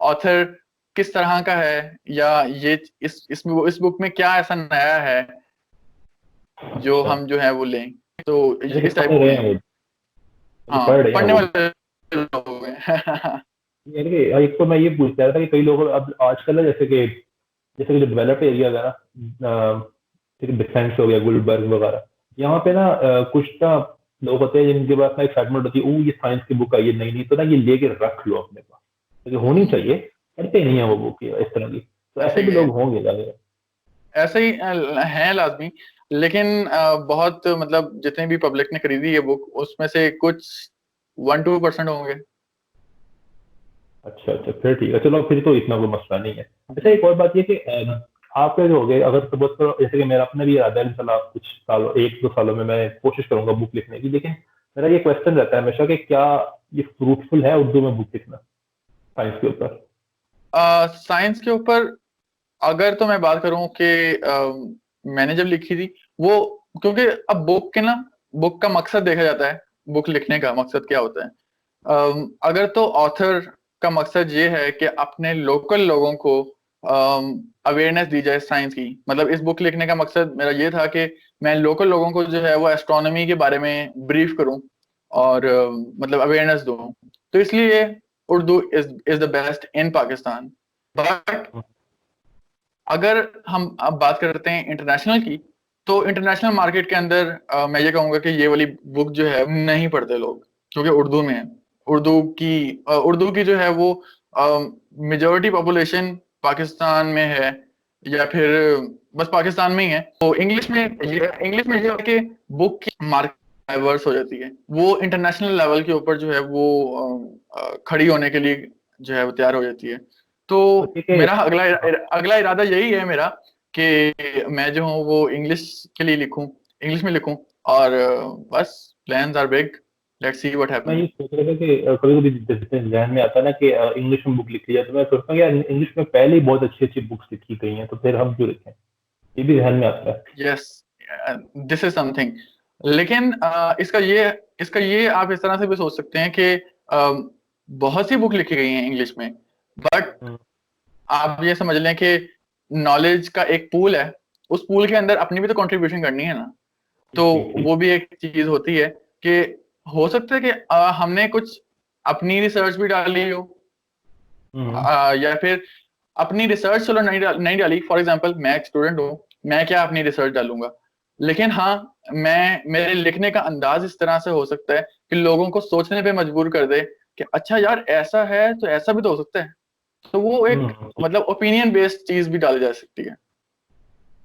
ऑथर किस तरह का है, या ये इस बुक में क्या ऐसा नया है जो अच्छा, हम जो है वो लें। तो जैसे कि इस पढ़ टाइप के रहे हैं हैं। वो, जो हाँ, पढ़ रहे हैं पढ़ने वो। वाले लोग हैं। यानी कि एक तो मैं ये पूछ रहा था कि कई लोग अब आजकल ना, जैसे कि जो डेवलप्ड एरियाज है ना, जैसे डिफेंस हो गया, गुलबर्ग वगैरह, यहाँ पे ना कुछ ना लोग होते हैं जिनके पास ना एक्साइटमेंट होती है, ओ ये साइंस की बुक आई है नई नई, तो ना ये लेके रख लो अपने पास, क्योंकि होनी चाहिए, पढ़ते नहीं है वो बुक इस तरह की। तो ऐसे ऐसे ही भी है, लोग होंगे ज्यादा। ऐसे ही हैं लाजमी। लेकिन बहुत मतलब जितने भी पब्लिक ने खरीदी है बुक उसमें से कुछ 1-2% होंगे। अच्छा अच्छा, फिर ठीक है, चलो फिर तो इतना कोई मसला नहीं है। अच्छा, एक और बात ये कि आपके जो हो गए, अगर सपोज करो जैसे कि मेरा अपना भी इरादा है इंशाल्लाह कुछ सालों, 1-2 सालों में मैं कोशिश करूंगा बुक लिखने की, लेकिन मेरा ये क्वेश्चन रहता है हमेशा कि क्या ये फ्रूटफुल है उर्दू में बुक लिखना साइंस के ऊपर? साइंस के ऊपर अगर तो मैं बात करूं कि मैंने जब लिखी थी वो, क्योंकि अब बुक का मकसद देखा जाता है, बुक लिखने का मकसद क्या होता है। अगर तो ऑथर का मकसद ये है कि अपने लोकल लोगों को अवेयरनेस दी जाए साइंस की, मतलब इस बुक लिखने का मकसद मेरा ये था कि मैं लोकल लोगों को जो है वो एस्ट्रोनॉमी के बारे में ब्रीफ करूं और मतलब अवेयरनेस दूं। तो इसलिए Urdu is the best in Pakistan. But अगर हम अब बात करते हैं इंटरनेशनल की, तो इंटरनेशनल मार्केट के अंदर मैं ये कहूंगा कि ये वाली बुक जो है नहीं पढ़ते लोग, क्योंकि उर्दू में है। उर्दू की जो है वो मेजोरिटी पॉपुलेशन पाकिस्तान में है, या फिर बस पाकिस्तान में ही है। तो इंग्लिश में ये है कि बुक की मार्केट डाइवर्स हो जाती है, वो इंटरनेशनल लेवल के ऊपर जो है वो खड़ी होने के लिए जो है वो तैयार हो जाती है। तो ठीक है। मेरा अगला इरादा यही है मेरा, कि मैं जो हूँ वो इंग्लिश के लिए लिखूं, इंग्लिश में लिखूं, और बस plans are big, let's see what may happen. ये सोच रहा था कि कभी कभी जैसे ज़हन में आता है ना कि इंग्लिश में बुक लिखी जाए, तो मैं सोचता हूँ यार इंग्लिश में पहले ही बहुत अच्छी अच्छी बुक्स लिखी गई हैं, तो फिर हम क्यों लिखें? ये भी ध्यान में आता है। Yes, this is something. लेकिन इसका ये आप इस तरह से भी सोच सकते हैं कि बहुत सी बुक लिखी गई हैं इंग्लिश में, बट हम्म, आप ये समझ लें कि नॉलेज का एक पूल है, उस पूल के अंदर अपनी भी तो कंट्रीब्यूशन करनी है ना। तो जी जी। वो भी एक चीज होती है कि हो सकता है कि हमने कुछ अपनी रिसर्च भी डाली हो, हम्म या फिर अपनी रिसर्च चलो नहीं डाली। फॉर एग्जांपल मैं एक स्टूडेंट हूँ, मैं क्या अपनी रिसर्च डालूंगा, लेकिन हाँ, मैं मेरे लिखने का अंदाज इस तरह से हो सकता है कि लोगों को सोचने पे मजबूर कर दे कि अच्छा यार ऐसा है तो ऐसा भी तो हो सकता है। तो वो एक हम्म। मतलब ओपिनियन बेस्ड चीज भी डाली जा सकती है।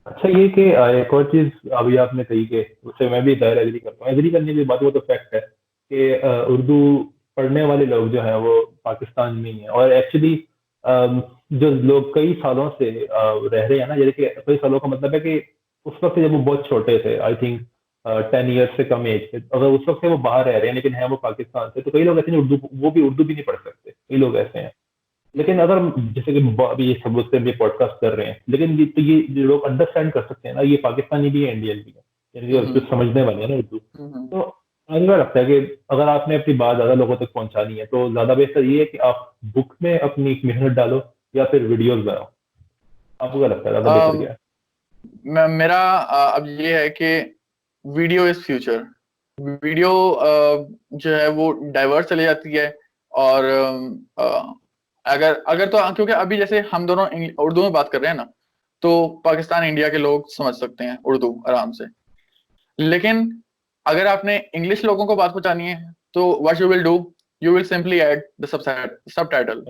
अच्छा, ये कि एक और चीज अभी आपने कही कि उससे मैं भी दायरा एग्री करता हूँ। एग्री करने की बात, वो तो फैक्ट है कि उर्दू पढ़ने वाले लोग जो हैं वो पाकिस्तान में ही हैं। और एक्चुअली जो लोग कई सालों से रह रहे हैं ना, जैसे कि कई सालों का मतलब है कि उस वक्त जब वो बहुत छोटे थे, आई थिंक 10 ईयर्स से कम एज के, अगर उस वक्त से वो बाहर रह रहे हैं लेकिन हैं वो पाकिस्तान से, तो कई लोग ऐसे नहीं, उर्दू वो भी उर्दू भी नहीं पढ़ सकते, कई लोग ऐसे हैं। लेकिन अगर जैसे कि अभी ये सब लोग ये पॉडकास्ट कर रहे हैं, लेकिन ये जो लोग अंडरस्टैंड कर सकते हैं ना, ये पाकिस्तानी भी है, इंडियन भी है, यानी कि जो हम्म समझने वाले हैं ना उर्दू। हम्म तो मुझे लगता है कि अगर आपने अपनी बात ज्यादा लोगों तक पहुंचानी है, तो ज्यादा बेहतर ये है कि आप बुक में अपनी मेहनत डालो या फिर वीडियोस बनाओ। आपको क्या लगता है ज्यादा बेहतर अम, क्या है? मेरा अब ये है कि वीडियो इज फ्यूचर। वीडियो जो है वो डाइवर्स चली जाती है, और अगर अगर तो क्योंकि अभी जैसे हम दोनों उर्दू में बात कर रहे हैं ना, तो पाकिस्तान इंडिया के लोग समझ सकते हैं उर्दू आराम से। लेकिन अगर आपने इंग्लिश लोगों को बात पहुंचानी है, तो what you will do, you will simply add the sub title.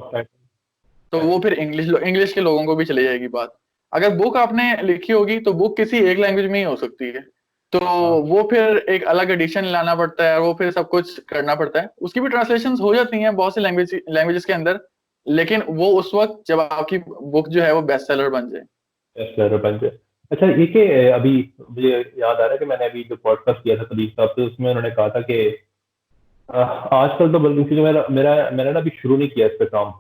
तो वो फिर इंग्लिश के लोगों को भी चली जाएगी बात। अगर बुक आपने लिखी होगी तो बुक किसी एक लैंग्वेज में ही हो सकती है, तो हाँ। वो फिर एक अलग एडिशन लाना पड़ता है, वो फिर सब कुछ करना पड़ता है। उसकी भी ट्रांसलेशंस हो जाती हैं बहुत सी लैंग्वेजेस के अंदर, लेकिन वो उस वक्त जब आपकी बुक जो है वो बेस्ट सेलर बन जाए। यस, बन जाए। अच्छा, ये कि अभी मुझे याद आ रहा है कि मैंने अभी जो पॉडकास्ट किया था कदीर साहब से, उसमें उन्होंने कहा था कि आजकल तो बल्कि क्योंकि मेरा मेरा मैंने ना अभी शुरू नहीं किया इस पे काम।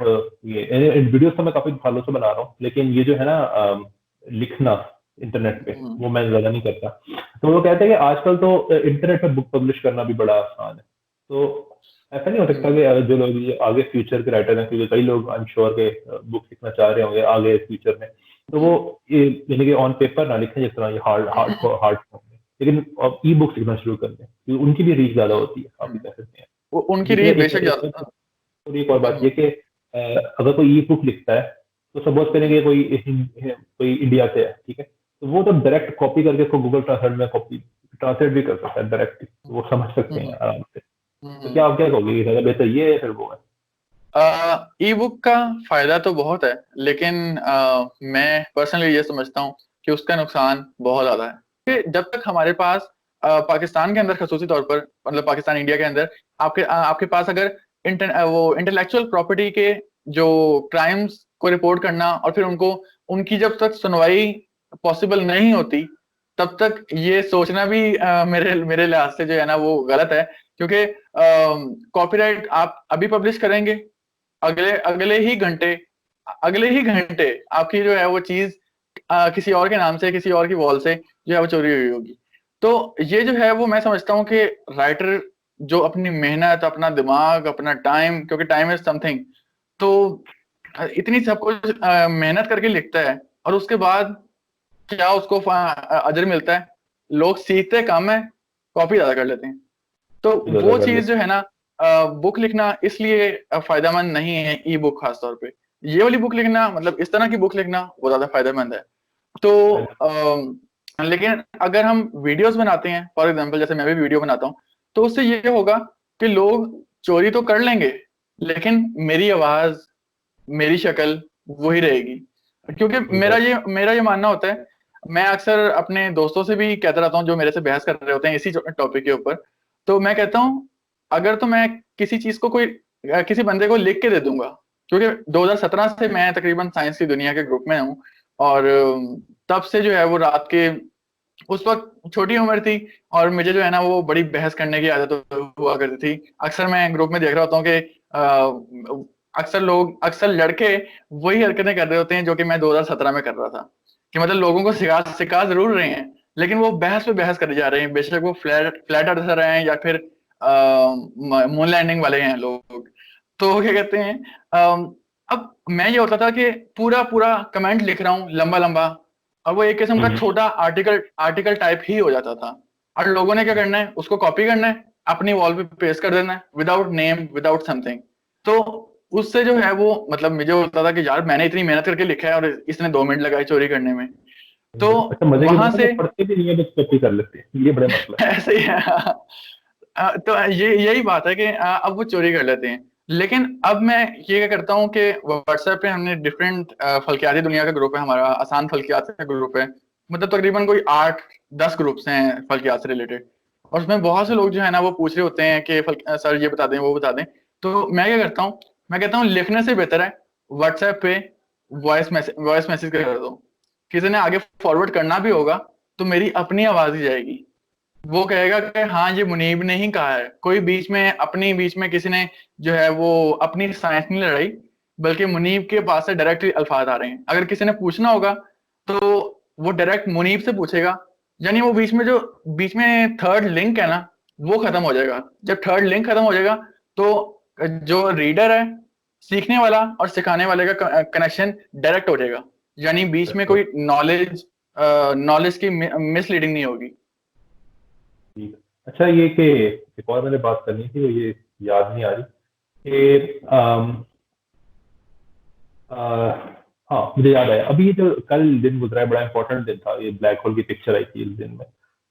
ये वीडियोस तो मैं काफी सालों से बना रहा हूँ, लेकिन ये जो है ना लिखना इंटरनेट पे, हम्म वो मैं ज्यादा नहीं करता। तो वो कहते हैं कि आजकल तो इंटरनेट पे बुक पब्लिश करना भी बड़ा आसान है। तो ऐसा नहीं हो सकता हम्म कि जो लोग ये आगे फ्यूचर के राइटर हैं, क्योंकि कई लोग आई एम श्योर के बुक लिखना चाह रहे होंगे आगे फ्यूचर में, तो वो हम्म ये यानी कि ऑन पेपर ना लिखें जिस तरह ये हार्ड हार्ड हार्ड फॉर्म में, लेकिन अब ई बुक्स लिखना शुरू कर दें, क्योंकि उनकी भी रीच ज्यादा होती है, आप भी हम्म। कह सकते हैं। उनकी जिसमें रीच एक बेशक एक ज्यादा। और एक और बात ये हम्म कि अगर कोई ई बुक लिखता है, तो सपोज करेंगे कोई इंडिया से है, ठीक है, तो वो तो डायरेक्ट कॉपी करके उसको गूगल ट्रांसलेट में कॉपी ट्रांसलेट भी कर सकता है डायरेक्ट, वो समझ सकते हैं हम्म आराम से। तो क्या हम्म। आप क्या कहोगे कि ज्यादा बेहतर ये है फिर वो है? ई बुक का फायदा तो बहुत है, लेकिन मैं पर्सनली ये समझता हूँ कि उसका नुकसान बहुत ज्यादा है। कि जब तक हमारे पास पाकिस्तान के अंदर खासूसी तौर पर, मतलब पाकिस्तान इंडिया के अंदर, आपके पास अगर वो इंटेलेक्चुअल प्रॉपर्टी के जो क्राइम्स को रिपोर्ट करना, और फिर उनको उनकी जब तक सुनवाई पॉसिबल नहीं होती, तब तक ये सोचना भी मेरे मेरे लिहाज से जो है ना वो गलत है। क्योंकि कॉपीराइट आप अभी पब्लिश करेंगे, अगले अगले ही घंटे आपकी जो है वो चीज किसी और के नाम से, किसी और की वॉल से जो है वो चोरी हुई होगी। तो ये जो है वो मैं समझता हूँ कि राइटर जो अपनी मेहनत, अपना दिमाग, अपना टाइम, क्योंकि टाइम इज समथिंग, तो इतनी सब कुछ मेहनत करके लिखता है, और उसके बाद क्या उसको अजर मिलता है? लोग सीखते कम है, कॉपी ज्यादा कर लेते हैं। तो ये ज्यादा वो कर चीज लेते जो है ना, बुक लिखना इसलिए फायदेमंद नहीं है, ई बुक खास तौर पे। ये वाली बुक लिखना, मतलब इस तरह की बुक लिखना वो ज्यादा फायदेमंद है। तो लेकिन अगर हम वीडियोस बनाते हैं, फॉर एग्जांपल जैसे मैं भी वीडियो बनाता हूँ, तो उससे ये होगा कि लोग चोरी तो कर लेंगे, लेकिन मेरी आवाज, मेरी शक्ल वही रहेगी। क्योंकि मेरा ये मानना होता है, मैं अक्सर अपने दोस्तों से भी कहता रहता हूँ जो मेरे से बहस कर रहे होते हैं इसी टॉपिक के ऊपर, तो मैं कहता हूँ अगर तो मैं किसी चीज को किसी बंदे को लिख के दे दूंगा, क्योंकि 2017 से मैं तकरीबन साइंस की दुनिया के ग्रुप में हूँ, और तब से जो है वो रात के, उस वक्त छोटी उम्र थी और मुझे जो है ना वो बड़ी बहस करने की आदत हुआ करती थी। अक्सर मैं ग्रुप में देख रहा होता हूँ कि अक्सर लड़के वही हरकतें कर रहे होते हैं जो कि मैं 2017 में कर रहा था, कि मतलब लोगों को सिखा सिखा जरूर रहे हैं, लेकिन वो बहस पे बहस करे जा रहे हैं, बेशक वो फ्लैट फ्लैट अर्थ रहे हैं या फिर मून लैंडिंग वाले हैं लोग। तो क्या कहते हैं, अब मैं ये होता था कि पूरा पूरा कमेंट लिख रहा हूँ लंबा लंबा, और वो एक किस्म का छोटा आर्टिकल आर्टिकल टाइप ही हो जाता था, और लोगों ने क्या करना है, उसको कॉपी करना है, अपनी वॉल पे पेस्ट कर देना है, विदाउट नेम विदाउट समथिंग। तो उससे जो है वो, मतलब मुझे होता था कि यार मैंने इतनी मेहनत करके लिखा है और इसने 2 मिनट लगाए चोरी करने में। तो अच्छा, मजे की वहां बात है से कि पढ़ते भी नहीं है, बस कॉपी कर लेते हैं, ये बड़ा मसला है। ऐसे ही है। तो ये यही बात है कि अब वो चोरी कर लेते हैं। लेकिन अब मैं ये क्या करता हूँ कि व्हाट्सएप पे हमने डिफरेंट फल्कियाती दुनिया का ग्रुप है हमारा, आसान फल्कियात का ग्रुप है, मतलब तकरीबन कोई 8-10 ग्रुप्स हैं फल्कियात से रिलेटेड, और उसमें बहुत से लोग जो है ना वो पूछ रहे होते हैं कि सर ये बता दें वो बता दें। तो मैं क्या करता हूँ, मैं कहता हूँ लिखने से बेहतर है व्हाट्सएप पे वॉइस मैसेज कर दो, किसी ने आगे फॉरवर्ड करना भी होगा तो मेरी अपनी आवाज ही जाएगी, वो कहेगा कि हाँ ये मुनीब ने ही कहा है, कोई बीच में किसी ने जो है वो अपनी साइंस नहीं लड़ाई, बल्कि मुनीब के पास से डायरेक्टली अल्फाज आ रहे हैं। अगर किसी ने पूछना होगा तो वो डायरेक्ट मुनीब से पूछेगा, यानी वो बीच में थर्ड लिंक है ना, वो खत्म हो जाएगा। जब थर्ड लिंक खत्म हो जाएगा तो जो रीडर है, सीखने वाला और सिखाने वाले का कनेक्शन डायरेक्ट हो जाएगा, यानी बीच में कोई नॉलेज की मिसलीडिंग नहीं होगी। ठीक है। अच्छा, ये कि एक और मैंने बात करनी थी, ये याद नहीं आ रही कि हाँ, मुझे याद आया अभी, ये जो कल दिन गुजरा है बड़ा इंपॉर्टेंट दिन था, ये ब्लैक होल की पिक्चर आई थी इस दिन में।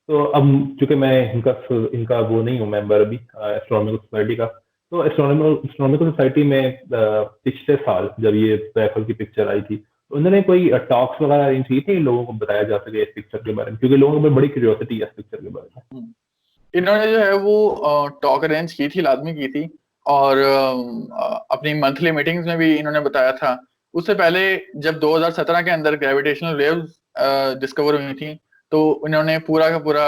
तो अब चूंकि मैं इनका वो नहीं हूँ मेंबर अभी एस्ट्रोनॉमिकल सोसाइटी का, तो एस्ट्रोनॉमिकल सोसाइटी में पिछले साल जब ये ब्लैक होल की पिक्चर आई थी, तो उन्होंने कोई टॉक्स वगैरह अरेंज की थी लोगों को बताया जा सके इस पिक्चर के बारे में, क्योंकि लोगों में बड़ी क्यूरियोसिटी है इस पिक्चर के बारे में। इन्होंने जो है वो टॉक अरेंज की थी, लाजमी की थी, और अपनी मंथली मीटिंग्स में भी इन्होंने बताया था। उससे पहले जब 2017 के अंदर ग्रेविटेशनल वेव्स डिस्कवर हुई थी, तो इन्होंने पूरा का पूरा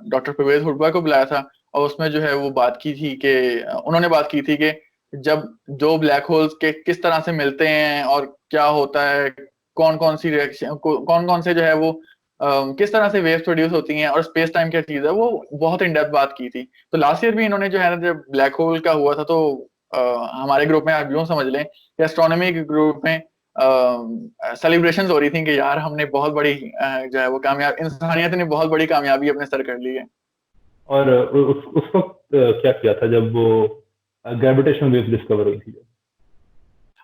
डॉक्टर परवेज हुडबा को बुलाया था, और उसमें जो है वो बात की थी कि उन्होंने बात की थी कि जब दो ब्लैक होल्स के किस तरह से मिलते हैं और क्या होता है, कौन कौन सी रिएक्शन, कौन कौन से जो है वो किस तरह से वेव्स प्रोड्यूस होती हैं और स्पेस टाइम क्या चीज है, वो बहुत इन डेप्थ बात की थी। तो लास्ट ईयर भी इन्होंने जो है ना, जब ब्लैक होल का हुआ था, तो हमारे ग्रुप में आप यूं समझ लें कि एस्ट्रोनॉमी के ग्रुप में सेलिब्रेशंस हो रही थी कि यार हमने बहुत बड़ी जो है वो कामयाब, इंसानियत ने बहुत बड़ी कामयाबी अपने सर कर ली है। और उस वक्त क्या किया था जब वो ग्रेविटेशनल वेव डिस्कवर हुई थी?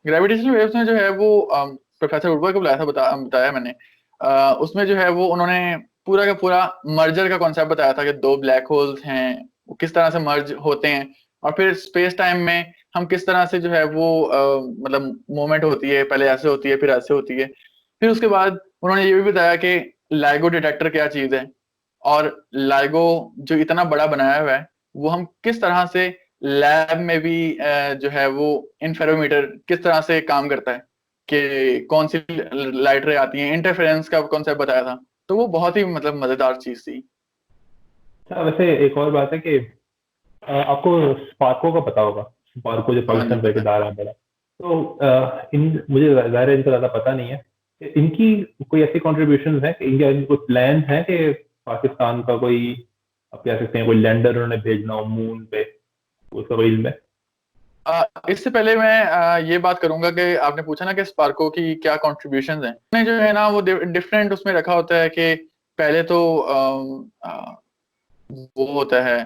ग्रेविटेशनल वेव्स में जो है वो प्रोफेसर उर्वा को बुलाया था, बताया मैंने। उसमें जो है वो उन्होंने पूरा का पूरा मर्जर का कॉन्सेप्ट बताया था कि दो ब्लैक होल्स हैं, वो किस तरह से मर्ज होते हैं, और फिर स्पेस टाइम में हम किस तरह से जो है वो मतलब मूवमेंट होती है, पहले ऐसे होती है फिर ऐसे होती है। फिर उसके बाद उन्होंने ये भी बताया कि लाइगो डिटेक्टर क्या चीज है, और लाइगो जो इतना बड़ा बनाया हुआ है वो हम किस तरह से लैब में भी जो है वो इंफेरोमीटर किस तरह से काम करता है, कि कौन सी लाइट रे आती है, इंटरफेरेंस का कॉन्सेप्ट बताया था। तो वो बहुत ही मतलब मजेदार चीज थी। अच्छा, वैसे एक और बात है कि आपको स्पार्को का पता होगा, स्पार्को जो हाँ जी, पाकिस्तान का एक पता है। इदारा है बड़ा। तो इन मुझे जाहिर है इनका ज़्यादा पता नहीं है। इनकी कोई ऐसी कॉन्ट्रीब्यूशन है कि इनके कोई प्लान है कि पाकिस्तान का कोई, आप कह सकते हैं कोई लैंडर उन्होंने भेजना हो मून पे, उसका कोई इल्म है? इससे पहले मैं ये बात करूंगा कि आपने पूछा ना कि स्पार्को की क्या कॉन्ट्रीब्यूशंस हैं, ने जो है ना वो डिफरेंट उसमें रखा होता है कि पहले तो वो होता है,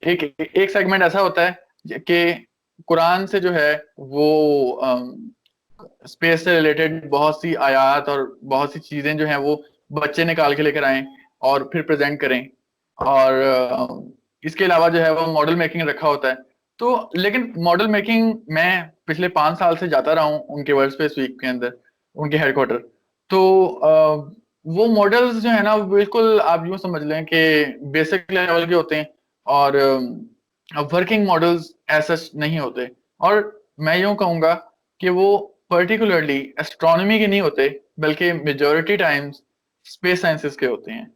एक एक सेगमेंट ऐसा होता है कि कुरान से जो है वो स्पेस से रिलेटेड बहुत सी आयात और बहुत सी चीजें जो हैं वो बच्चे निकाल के लेकर आए और फिर प्रेजेंट करें। और इसके अलावा जो है वो मॉडल मेकिंग रखा होता है। तो लेकिन मॉडल मेकिंग मैं पिछले 5 साल से जाता रहा हूँ उनके वर्ल्ड स्पेस वीक के अंदर, उनके हेडक्वार्टर। तो वो मॉडल्स जो है ना वो बिल्कुल आप यूं समझ लें कि बेसिक लेवल के होते हैं और वर्किंग मॉडल्स ऐसा नहीं होते। और मैं यूं कहूंगा कि वो पर्टिकुलरली एस्ट्रोनॉमी के नहीं होते, बल्कि मेजॉरिटी टाइम्स स्पेस साइंसेस के होते हैं।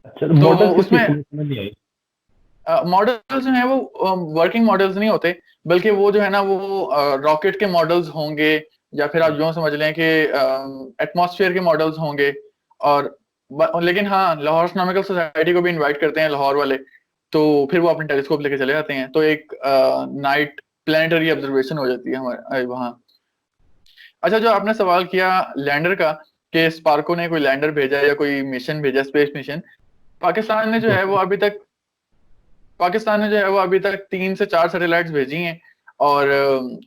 अच्छा, तो मॉडल किस चीज उसमें की समझ नहीं आई। मॉडल्स जो है वो वर्किंग मॉडल्स नहीं होते, बल्कि वो जो है ना वो रॉकेट के मॉडल्स होंगे, या फिर आप यूं समझ लें कि एटमॉस्फेयर के मॉडल्स होंगे। और लेकिन हाँ, लाहौर एस्ट्रोनॉमिकल सोसाइटी को भी इनवाइट करते हैं लाहौर वाले, तो फिर वो अपने टेलीस्कोप लेके चले जाते हैं, तो एक नाइट प्लेनेटरी ऑब्जर्वेशन हो जाती है हमारे वहाँ। अच्छा, जो आपने सवाल किया लैंडर का, कि स्पार्को ने कोई लैंडर भेजा या कोई मिशन भेजा, स्पेस मिशन, पाकिस्तान ने जो है वो अभी तक पाकिस्तान ने जो है वो अभी तक 3 से 4 सैटेलाइट्स भेजी हैं। और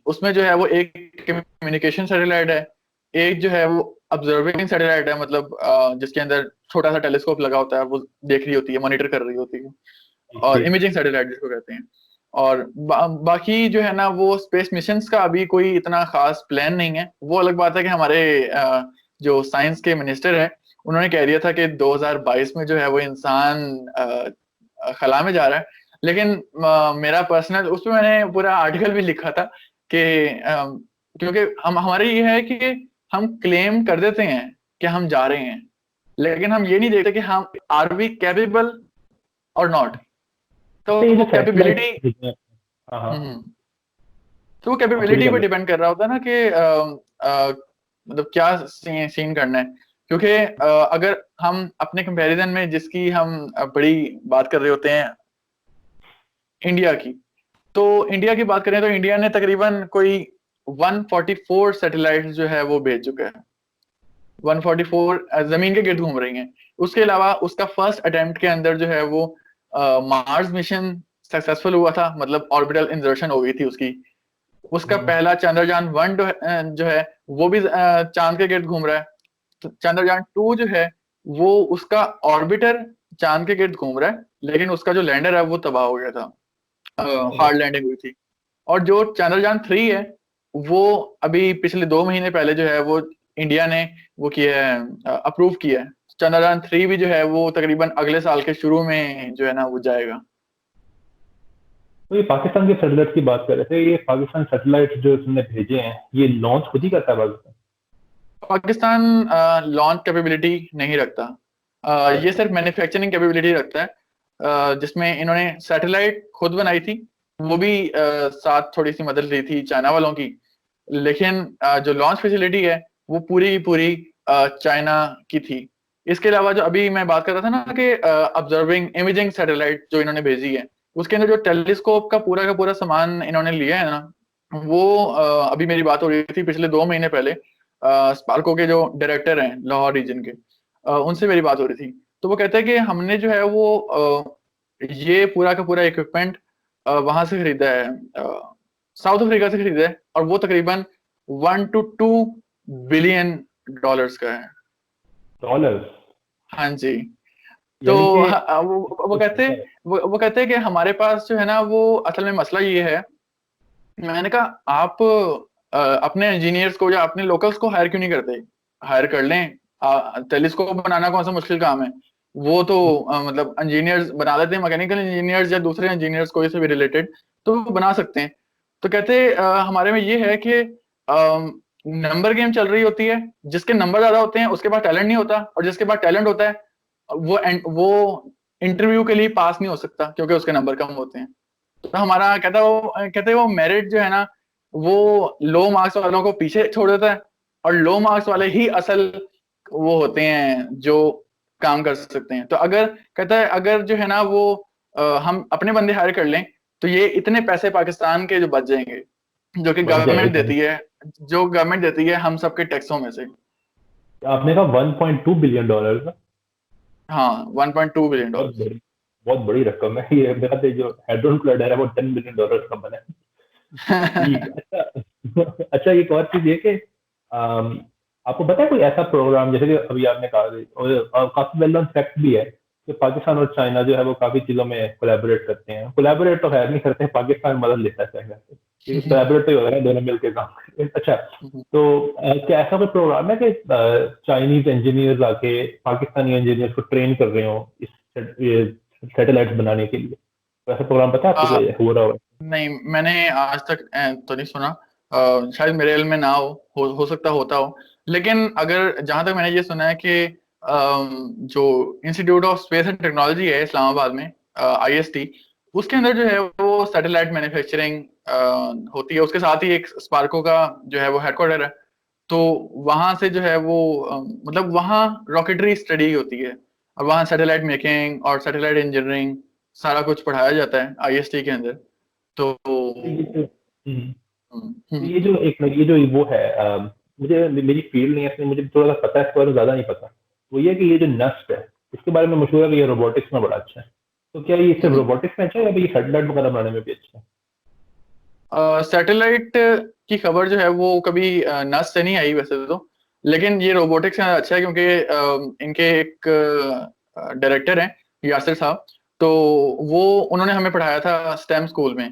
उसमें जो है वो एक कम्युनिकेशन सैटेलाइट है, एक जो है वो ऑब्जर्विंग सैटेलाइट है, मतलब जिसके अंदर छोटा सा टेलीस्कोप लगा होता है, वो देख रही होती है, मॉनिटर कर रही होती है, और ठीक। इमेजिंग सैटेलाइट जिसको कहते हैं। और बाकी जो है ना वो स्पेस मिशंस का अभी कोई इतना खास प्लान नहीं है। वो अलग बात है कि हमारे जो साइंस के मिनिस्टर है, उन्होंने कह दिया था कि 2022 में जो है वो इंसान खला में जा रहा है। लेकिन मेरा पर्सनल, उसमें मैंने पूरा आर्टिकल भी लिखा था कि क्योंकि हम हमारे ये है कि हम क्लेम कर देते हैं कि हम जा रहे हैं, लेकिन हम ये नहीं देखते कि हम आर वी कैपेबल और नॉट। तो अच्छा, ये जो वो सैटेलाइट कैपेबिलिटी भेजे हैं, हाँ हाँ, तो वो आप पूरी कैपेबिलिटी कर पे लो। डिपेंड कर रहा होता है ना कि मतलब क्या सीन करना है। क्योंकि अगर हम अपने कंपैरिजन में जिसकी हम बड़ी बात कर रहे होते हैं, इंडिया की, तो इंडिया की बात करें तो इंडिया ने तकरीबन कोई 144 सैटेलाइट जो है वो भेज चुका है। 144 जमीन के गिर्द घूम रही हैं। उसके अलावा उसका फर्स्ट अटेम्प्ट के अंदर जो है वो मार्स मिशन सक्सेसफुल हुआ था, मतलब ऑर्बिटल इंसर्शन हो गई थी उसकी। उसका पहला चंद्रयान 1 जो है वो भी चांद के गिर्द घूम रहा है। तो चंद्रयान 2 जो है वो उसका ऑर्बिटर चांद के गिर्द घूम रहा है, लेकिन उसका जो लैंडर है वो तबाह हो गया था, हार्ड लैंडिंग हुई थी। और जो चंद्रयान 3 है वो अभी पिछले 2 महीने पहले जो है वो इंडिया ने वो किया है, अप्रूव किया है। चंद्रयान 3 भी जो है वो तकरीबन अगले साल के शुरू में जो है ना वो जाएगा। तो ये पाकिस्तान के सैटेलाइट की बात कर रहे थे, ये पाकिस्तान सैटेलाइट जो इसने भेजे हैं ये लॉन्च खुद ही करता है पाकिस्तान। पाकिस्तान लॉन्च कैपेबिलिटी नहीं रखता, ये अच्छा। सिर्फ मैन्युफैक्चरिंग कैपेबिलिटी रखता है, जिसमें इन्होंने सैटेलाइट खुद बनाई थी, वो भी साथ थोड़ी सी मदद ली थी चाइना वालों की। लेकिन जो लॉन्च फैसिलिटी है वो पूरी की पूरी चाइना की थी। इसके अलावा जो अभी मैं बात कर रहा था ना कि ऑब्जर्विंग इमेजिंग सैटेलाइट जो इन्होंने भेजी है, उसके अंदर जो टेलीस्कोप का पूरा सामान इन्होंने लिया है ना, वो अभी मेरी बात हो रही थी पिछले 2 महीने पहले स्पार्को के जो डायरेक्टर हैं लाहौर रीजन के, उनसे मेरी बात हो रही थी। तो वो कहते हैं कि हमने जो है वो ये पूरा का पूरा इक्विपमेंट वहां से खरीदा है, साउथ अफ्रीका से खरीदा है, और वो तकरीबन 1 to 2 बिलियन डॉलर्स का है। डॉलर। हाँ जी। तो यानी कि वो कुछ कहते ऐसा है। वो कहते हैं कि हमारे पास जो है ना वो असल में मसला ये है। मैंने कहा आप अपने इंजीनियर्स को या अपने लोकल्स को हायर क्यों नहीं करते? हायर कर लें, टेलीस्कोप बनाना कौन सा मुश्किल काम है? वो तो मतलब इंजीनियर्स बना लेते हैं, मैकेनिकल इंजीनियर्स या दूसरे इंजीनियर्स कोई से भी रिलेटेड, तो वो बना सकते हैं। तो कहते हमारे में ये है कि नंबर गेम चल रही होती है, जिसके नंबर ज्यादा होते हैं उसके पास टैलेंट नहीं होता, और जिसके पास टैलेंट होता है वो इंटरव्यू के लिए पास नहीं हो सकता क्योंकि उसके नंबर कम होते हैं। तो हमारा कहते हैं वो मेरिट जो है ना वो लो मार्क्स वालों को पीछे छोड़ देता है, और लो मार्क्स वाले ही असल वो होते हैं जो काम कर सकते हैं। तो अगर कहता है अगर जो है ना वो हम अपने बंदे हायर कर लें, तो ये इतने पैसे पाकिस्तान के जो बच जाएंगे, जो कि बच गवर्नमेंट जाएगा। देती है, जो गवर्नमेंट देती है हम सबके टैक्सों में से। आपने कहा 1.2 बिलियन डॉलर का। हाँ, 1.2 बिलियन बहुत डॉलर बड़ी, बहुत बड़ी रकम है ये। मेरा तो जो हेड्रोन क्लडर है वो 10 बिलियन डॉलर का बना है। ठीक है। अच्छा, अच्छा, एक और चीज ये कि अम, आपको पता है कोई ऐसा प्रोग्राम, जैसे कि अभी आपने कहा, और काफी वेल नोन फैक्ट भी है कि पाकिस्तान और चाइना जो है वो काफी चीजों में कोलैबोरेट करते हैं। कोलैबोरेट तो खैर नहीं करते हैं, पाकिस्तान मदद लेता है चाइना से, क्योंकि कोलैबोरेट तो ही होगा ना, दोनों मिलकर काम करते हैं। अच्छा, तो क्या ऐसा कोई प्रोग्राम है कि चाइनीज इंजीनियर्स आके पाकिस्तानी इंजीनियर्स को ट्रेन कर रहे हो इस सैटेलाइट्स बनाने के लिए? तो ऐसा प्रोग्राम पता है आपको, आ, कोई हो रहा हो? नहीं, मैंने आज तक तो नहीं सुना। शायद मेरे इल्म में ना हो सकता होता हो। लेकिन अगर जहां तक मैंने ये सुना है कि जो institute of space and technology है इस्लामाबाद में, IST, उसके अंदर जो है वो सैटेलाइट मैन्युफैक्चरिंग होती है। उसके साथ ही एक स्पार्को का जो है वो हेडक्वार्टर है। तो वहां से जो है वो मतलब वहाँ रॉकेटरी स्टडी होती है, और वहाँ सैटेलाइट मेकिंग और सैटेलाइट इंजीनियरिंग सारा कुछ पढ़ाया जाता है IST के अंदर। तो ये जो हम्म, ये हम्म, जो एक ये जो वो है, मुझे मेरी फील्ड नहीं है इसलिए मुझे थोड़ा सा पता है, इसके बारे में ज्यादा नहीं पता। वो ये कि ये जो नस्ट है, इसके बारे में मशहूर है कि ये रोबोटिक्स में बड़ा अच्छा है। तो क्या ये सिर्फ हम्म। रोबोटिक्स में अच्छा है, या ये सैटेलाइट वगैरह बनाने में भी अच्छा है? सैटेलाइट की खबर जो है वो कभी नस से नहीं आई वैसे तो। लेकिन ये रोबोटिक्स में अच्छा है क्योंकि इनके एक डायरेक्टर हैं, यासिर साहब। तो वो उन्होंने हमें पढ़ाया था स्टेम स्कूल में।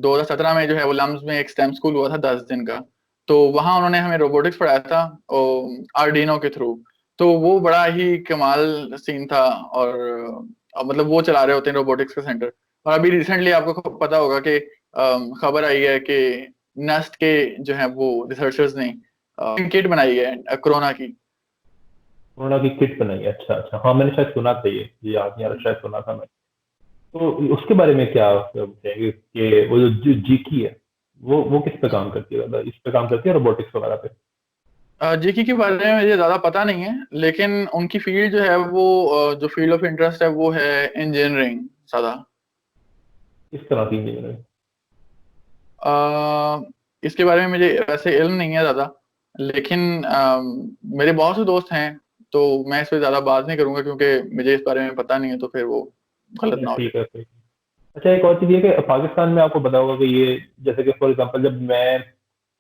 2017 में जो है वो लम्स में एक स्टेम स्कूल हुआ था 10 दिन का। तो वहाँ उन्होंने हमें रोबोटिक्स पढ़ाया था आर्डिनो के थ्रू। तो वो बड़ा ही कमाल सीन था। और मतलब वो चला रहे होते हैं रोबोटिक्स का सेंटर। और अभी रिसेंटली आपको पता होगा कि खबर आई है कि नेस्ट के जो है वो रिसर्चर्स ने किट बनाई है कोरोना की। उन्होंने की किट बनाई है? अच्छा अच्छा, हाँ मैंने शायद सुना था, ये याद नहीं आ रहा, शायद सुना था मैं। तो उसके बारे में क्या कहेंगे कि वो जो जीकी है, वो किस पे काम करती है, मतलब इस पे काम करती है रोबोटिक्स वगैरह पे? जेकी के बारे में मुझे ज्यादा पता नहीं है। लेकिन उनकी फील्ड जो है वो जो फील्ड ऑफ इंटरेस्ट है वो है इंजीनियरिंग सादा। किस तरह की इंजीनियरिंग? अ, इसके बारे में मुझे वैसे इल्म नहीं है ज्यादा। लेकिन मेरे बहुत से दोस्त हैं। तो मैं इस पे ज्यादा बात नहीं करूंगा क्योंकि मुझे इस बारे में पता नहीं है, तो फिर वो गलत ना हो ठीक जाए। है, ठीक है। अच्छा, एक और चीज़ ये कि पाकिस्तान में आपको पता होगा कि ये, जैसे कि फॉर एग्जांपल जब मैं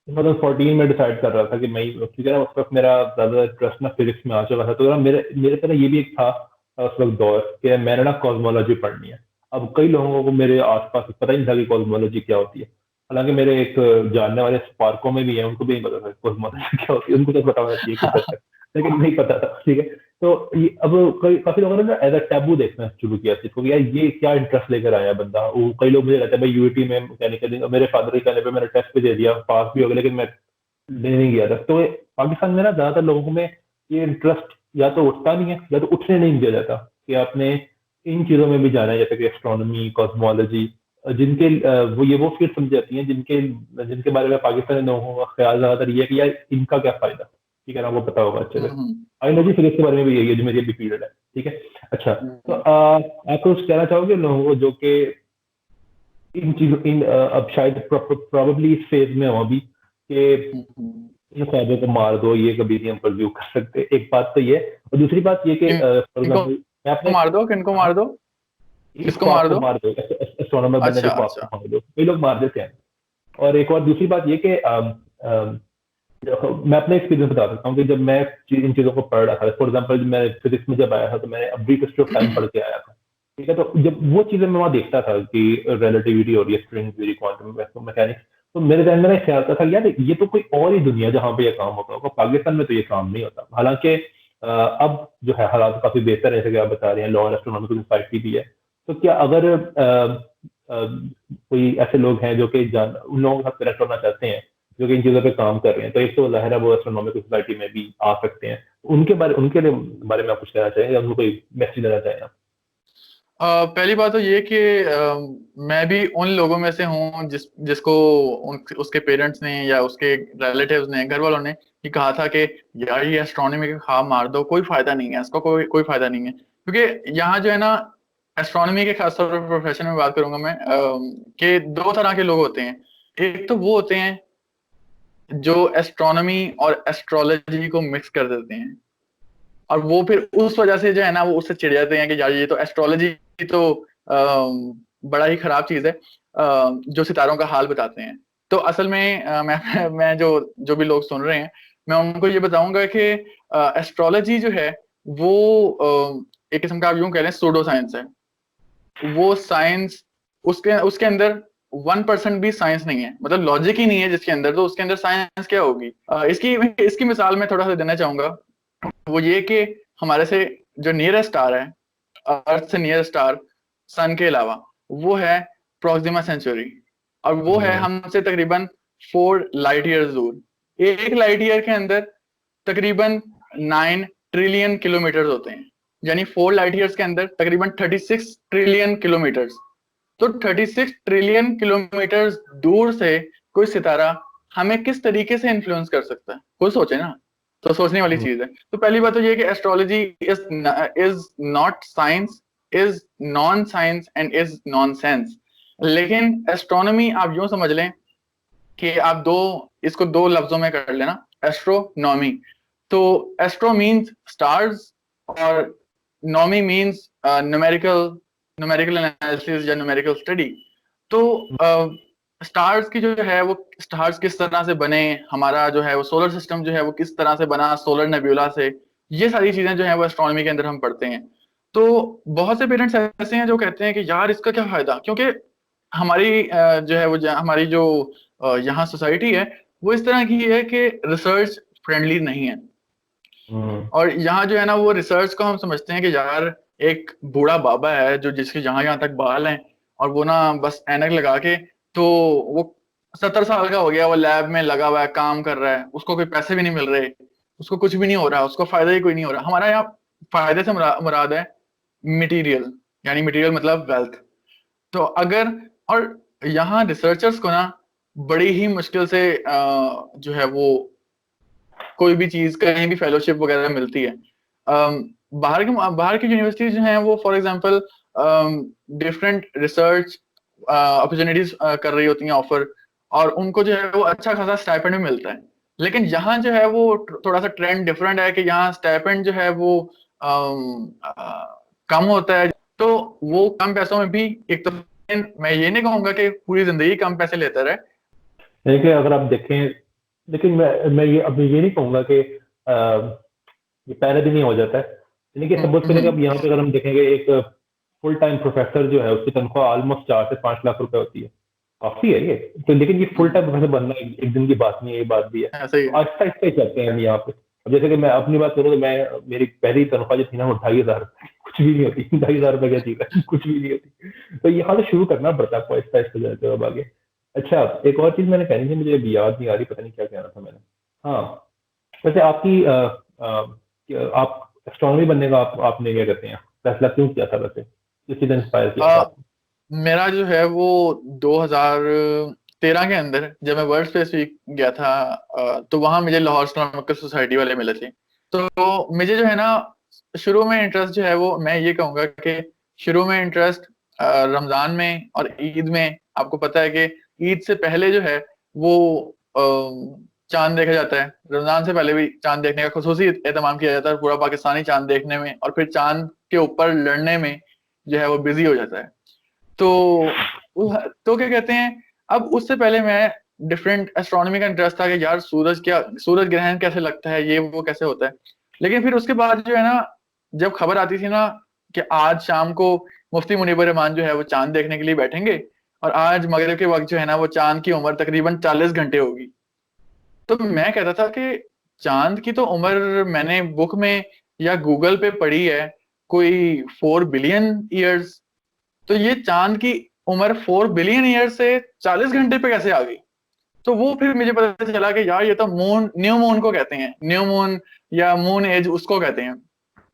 2014 में डिसाइड कर रहा था कि मैं, क्योंकि ना उस वक्त मेरा ज़्यादा इंटरेस्ट ना फिजिक्स में आ चुका था, तो ना मेरे मेरे तरह ये भी एक था उस वक्त दौर कि मैंने ना कॉस्मोलॉजी पढ़नी है। अब कई लोगों को मेरे आसपास पता ही नहीं था कि कॉस्मोलॉजी क्या होती है। हालांकि मेरे एक जानने वाले स्पार्को में भी है, उनको भी नहीं पता था कॉस्मोलॉजी क्या होती है, उनको तो पता होना चाहिए कुछ हद तक, लेकिन नहीं पता था। ठीक है, तो ये अब कई लोगों ने ना एज अ टैबू देखना शुरू किया इसको कि यार ये क्या इंटरेस्ट लेकर आया बंदा। वो कई लोग मुझे कहते हैं भाई यूईटी में मैकेनिकल, मेरे फादर के कहने पे मैंने टेस्ट भी दे दिया, पास भी हो गया, लेकिन मैं लेने नहीं गया था। तो पाकिस्तान में ना ज्यादातर लोगों में ये इंटरेस्ट या तो उठता नहीं है, या तो उठने नहीं दिया जाता कि आपने इन चीजों में भी जाना है, जैसे कि एस्ट्रोनॉमी, कॉस्मोलॉजी, जिनके वो फील्ड समझ जाती हैं, जिनके जिनके बारे में पाकिस्तानी लोगों का ख्याल ज्यादातर ये है कि यार इनका क्या फायदा। ठीक है ना, वो पता होगा अच्छे से। हम्म, बायोलॉजी फिजिक्स के बारे में भी यही है जो मेरी अभी फील्ड है। ठीक है। अच्छा, तो हम्म, आप कुछ कहना चाहोगे लोगों को जो कि इन चीजों इन अब शायद प्रोबेबली इस फेज में हो अभी कि हम्म। इन ख्वाबों को मार दो, ये कभी नहीं हम परस्यू कर सकते। एक बात तो ये, और दूसरी बात ये कि फॉर किनको एग्जाम्पल मैं अपने, मार दो, किनको हाँ, मार दो, इस किसको ख्वाब मार को दो? मार दो, एस्ट्रोनॉमर बनने के अच्छा, ख्वाब को अच्छा। मार दो, कई लोग मार देते हैं। और एक और दूसरी बात ये कि मैं अपने एक्सपीरियंस बता सकता हूँ कि जब मैं इन चीज़ों को पढ़ रहा था, फॉर एग्जाम्पल मैं फिजिक्स में जब आया था तो मैंने ब्रीफ हिस्ट्री ऑफ टाइम पढ़ के आया था। ठीक है, तो जब वो चीज़ें मैं वहाँ देखता था कि रिलेटिविटी हो रही है, स्ट्रिंग थ्योरी, क्वांटम मैकेनिक्स, तो मेरे ध्यान में ना एक ख्याल आता था कि यार ये तो कोई और ही दुनिया जहाँ पे ये काम होता होगा, पाकिस्तान में तो ये काम नहीं होता। हालांकि अब जो है हालात काफी बेहतर है, जैसे कि आप बता रहे हैं, लॉ एस्ट्रोनॉमिकल सोसाइटी भी है। तो क्या अगर कोई ऐसे लोग हैं जो कि जान उन लोगों के साथ कनेक्ट होना चाहते हैं जो कि इन चीजों पे काम कर रहे हैं, तो एक तो जाहिर है वो एस्ट्रोनॉमिकल सोसाइटी में भी आ सकते हैं। उनके लिए बारे में आप कुछ कहना चाहेंगे, या उनको कोई मैसेज देना चाहेंगे आप? पहली बात तो ये कि मैं भी उन लोगों में से हूँ जिसको उसके पेरेंट्स ने या उसके रिलेटिव्स ने, घर वालों ने ये कहा था कि यार ये एस्ट्रोनॉमी का ख्वाब मार दो, कोई फायदा नहीं है इसका, कोई कोई फायदा नहीं है। क्योंकि यहाँ जो है ना, एस्ट्रोनॉमी के खासतौर पर प्रोफेशन में बात करूंगा मैं, कि दो तरह के लोग होते हैं। एक तो वो होते हैं जो एस्ट्रोनॉमी और एस्ट्रोलॉजी को मिक्स कर देते हैं, और वो फिर उस वजह से जो है ना वो उससे चिढ़ जाते हैं कि यार ये तो एस्ट्रोलॉजी तो बड़ा ही खराब चीज है, जो सितारों का हाल बताते हैं। तो असल में मैं जो जो भी लोग सुन रहे हैं, मैं उनको ये बताऊंगा कि एस्ट्रोलॉजी जो है वो एक किस्म का आप यूं कह लें सूडो साइंस है। वो साइंस, उसके उसके अंदर 1% भी साइंस नहीं है, मतलब लॉजिक ही नहीं है जिसके अंदर, तो उसके अंदर साइंस क्या होगी? इसकी इसकी मिसाल मैं थोड़ा सा देना चाहूंगा। वो ये कि हमारे से जो नियरेस्ट स्टार है, अर्थ से नियर स्टार सन के अलावा, वो है प्रोक्सिमा सेंचुरी, और वो है हमसे तकरीबन 4 लाइट ईयर्स दूर। एक लाइट ईयर के अंदर तकरीबन 9 ट्रिलियन किलोमीटर होते हैं, यानी 4 लाइट ईयर्स के अंदर तकरीबन 36 ट्रिलियन किलोमीटर। तो 36 ट्रिलियन किलोमीटर दूर से कोई सितारा हमें किस तरीके से इन्फ्लुएंस कर सकता है, कोई सोचे ना। तो सोचने वाली चीज है। तो पहली बात तो ये कि astrology is not science, is non science and is nonsense. लेकिन एस्ट्रोनॉमी आप यूं समझ लें कि आप इसको 2 लफ्जों में कर लेना, एस्ट्रोनॉमी। तो एस्ट्रो मीन्स स्टार्स और नॉमी मीन्स न्यूमेरिकल एनालिसिस या न्यूमेरिकल स्टडी। तो स्टार्स की जो है वो, स्टार्स किस तरह से बने, हमारा जो है वो सोलर सिस्टम जो है वो किस तरह से बना सोलर नेब्यूला से, ये सारी चीजें जो है वो एस्ट्रोनॉमी के अंदर हम पढ़ते हैं। तो बहुत से पेरेंट्स ऐसे हैं जो कहते हैं कि यार इसका क्या फायदा, क्योंकि हमारी जो है वो हमारी जो यहाँ सोसाइटी है वो इस तरह की है कि रिसर्च फ्रेंडली नहीं है। और यहाँ जो है ना वो रिसर्च को हम समझते हैं कि यार एक बूढ़ा बाबा है जो जिसके जहां यहाँ तक बाल हैं, और वो ना बस ऐनक लगा के, तो वो 70 साल का हो गया, वो लैब में लगा हुआ है, काम कर रहा है, उसको कोई पैसे भी नहीं मिल रहे, उसको कुछ भी नहीं हो रहा, उसको फायदा ही कोई नहीं हो रहा। हमारा यहाँ फायदे से मुराद है मटेरियल, यानी मटेरियल मतलब वेल्थ। तो अगर, और यहाँ रिसर्चर्स को ना बड़ी ही मुश्किल से जो है वो कोई भी चीज कहीं भी फेलोशिप वगैरह मिलती है। बाहर की यूनिवर्सिटीज जो हैं वो for example different research opportunities कर रही होती हैं ऑफर, और उनको जो है वो अच्छा खासा स्टाइपेंड भी मिलता है। लेकिन यहाँ जो है वो थोड़ा सा ट्रेंड डिफरेंट है कि यहाँ स्टाइपेंड जो है वो कम होता है। तो वो कम पैसों में भी एक तो, मैं ये नहीं कहूंगा कि पूरी जिंदगी कम पैसे लेता रहे। देखिए अगर आप देखें, लेकिन मैं ये अब ये नहीं कहूंगा कि ये पहले दिन ही हो जाता है। लेकिन सपोज करें कि अब यहाँ पे अगर हम देखेंगे एक फुल टाइम प्रोफेसर जो है उसकी तनख्वाह ऑलमोस्ट 4 से 5 लाख रुपए होती है, काफी है ये। तो लेकिन ये फुल टाइम प्रोफेसर बनना एक दिन की बात नहीं है, ये बात भी है। ऐसा ही है। आहिस्ता आहिस्ता ही चलते हैं हम यहाँ पे। अब जैसे कि मैं अपनी बात करूँ तो मैं, मेरी पहली तनख्वाह जो थी ना वो 2,500, कुछ भी नहीं होती। 2,500 रुपए क्या चीज है, कुछ भी नहीं होती। तो यहाँ से शुरू करना पड़ता है आपको आहिस्ता आहिस्ता जाते हो अब आगे। अच्छा, एक और चीज मैंने कहनी थी, मुझे अभी याद नहीं आ रही, पता नहीं क्या कहना था मैंने। हाँ, वैसे आपकी आप एस्ट्रोनॉमी बनने का आपने क्या कहते हैं फैसला क्यों किया था, वैसे किस चीज ने इंस्पायर किया था आपको? मेरा जो है वो 2013 के अंदर जब मैं वर्ल्ड स्पेस वीक गया था, तो वहां मुझे लाहौर एस्ट्रोनॉमिकल सोसाइटी वाले मिले थे। तो मुझे जो है ना शुरू में इंटरेस्ट जो है वो, मैं ये कहूंगा कि शुरू में इंटरेस्ट रमजान में और ईद में। आपको पता है कि ईद से पहले जो है वो चांद देखा जाता है, रमजान से पहले भी चांद देखने का खुसूसी एहतमाम किया जाता है, पूरा पाकिस्तानी चांद देखने में और फिर चांद के ऊपर लड़ने में जो है वो बिजी हो जाता है। तो क्या कहते हैं, अब उससे पहले मैं डिफरेंट एस्ट्रोनॉमी का इंटरेस्ट था कि यार सूरज ग्रहण कैसे लगता है, ये वो कैसे होता है। लेकिन फिर उसके बाद जो है ना, जब खबर आती थी ना कि आज शाम को मुफ्ती मुनीबर रहमान जो है वो चांद देखने के लिए बैठेंगे, और आज मगरिब के वक्त जो है ना वो चांद की उम्र तकरीबन 40 घंटे होगी। तो मैं कहता था कि चांद की तो उम्र मैंने बुक में या गूगल पे पढ़ी है, कोई 4 बिलियन ईयर्स। तो ये चांद की उम्र 4 बिलियन ईयर से 40 घंटे पे कैसे आ गई? तो वो फिर मुझे पता चला कि यार ये तो न्यू मून को कहते हैं, न्यू मून या मून एज उसको कहते हैं।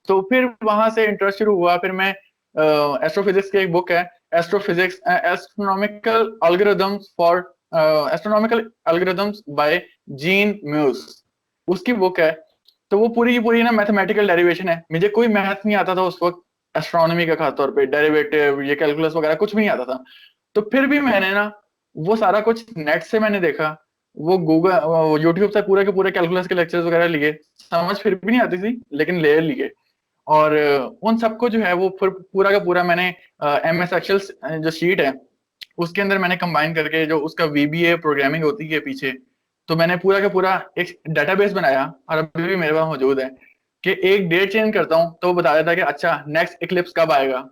तो फिर वहां से इंटरेस्ट शुरू हुआ। फिर मैं एस्ट्रोफिजिक्स की एक बुक है, astrophysics astronomical algorithms for astronomical algorithms by Jean Meeus, उसकी बुक है। तो वो पूरी की पूरी ना मैथमेटिकल डेरिवेशन है। मुझे कोई मैथ नहीं आता था उस वक्त एस्ट्रोनॉमी का, खासतौर पे डेरिवेटिव, ये कैलकुलस वगैरह कुछ भी नहीं आता था। तो फिर भी मैंने ना वो सारा कुछ नेट से मैंने देखा, वो गूगल यूट्यूब से पूरे के पूरे कैलकुलस के लेक्चर्स वगैरह लिए, समझ फिर भी नहीं आती थी लेकिन ले लिए। और उन सबको जो है वो पूरा का पूरा मैंने MS एक्सेल जो शीट है उसके अंदर मैंने कंबाइन करके जो उसका VBA प्रोग्रामिंग होती है पीछे, तो मैंने पूरा का पूरा एक डेटाबेस बनाया और अभी भी मेरे पास मौजूद है कि एक डेट चेंज करता हूँ तो वो बता देता है कि अच्छा नेक्स्ट इक्लिप्स कब आएगा,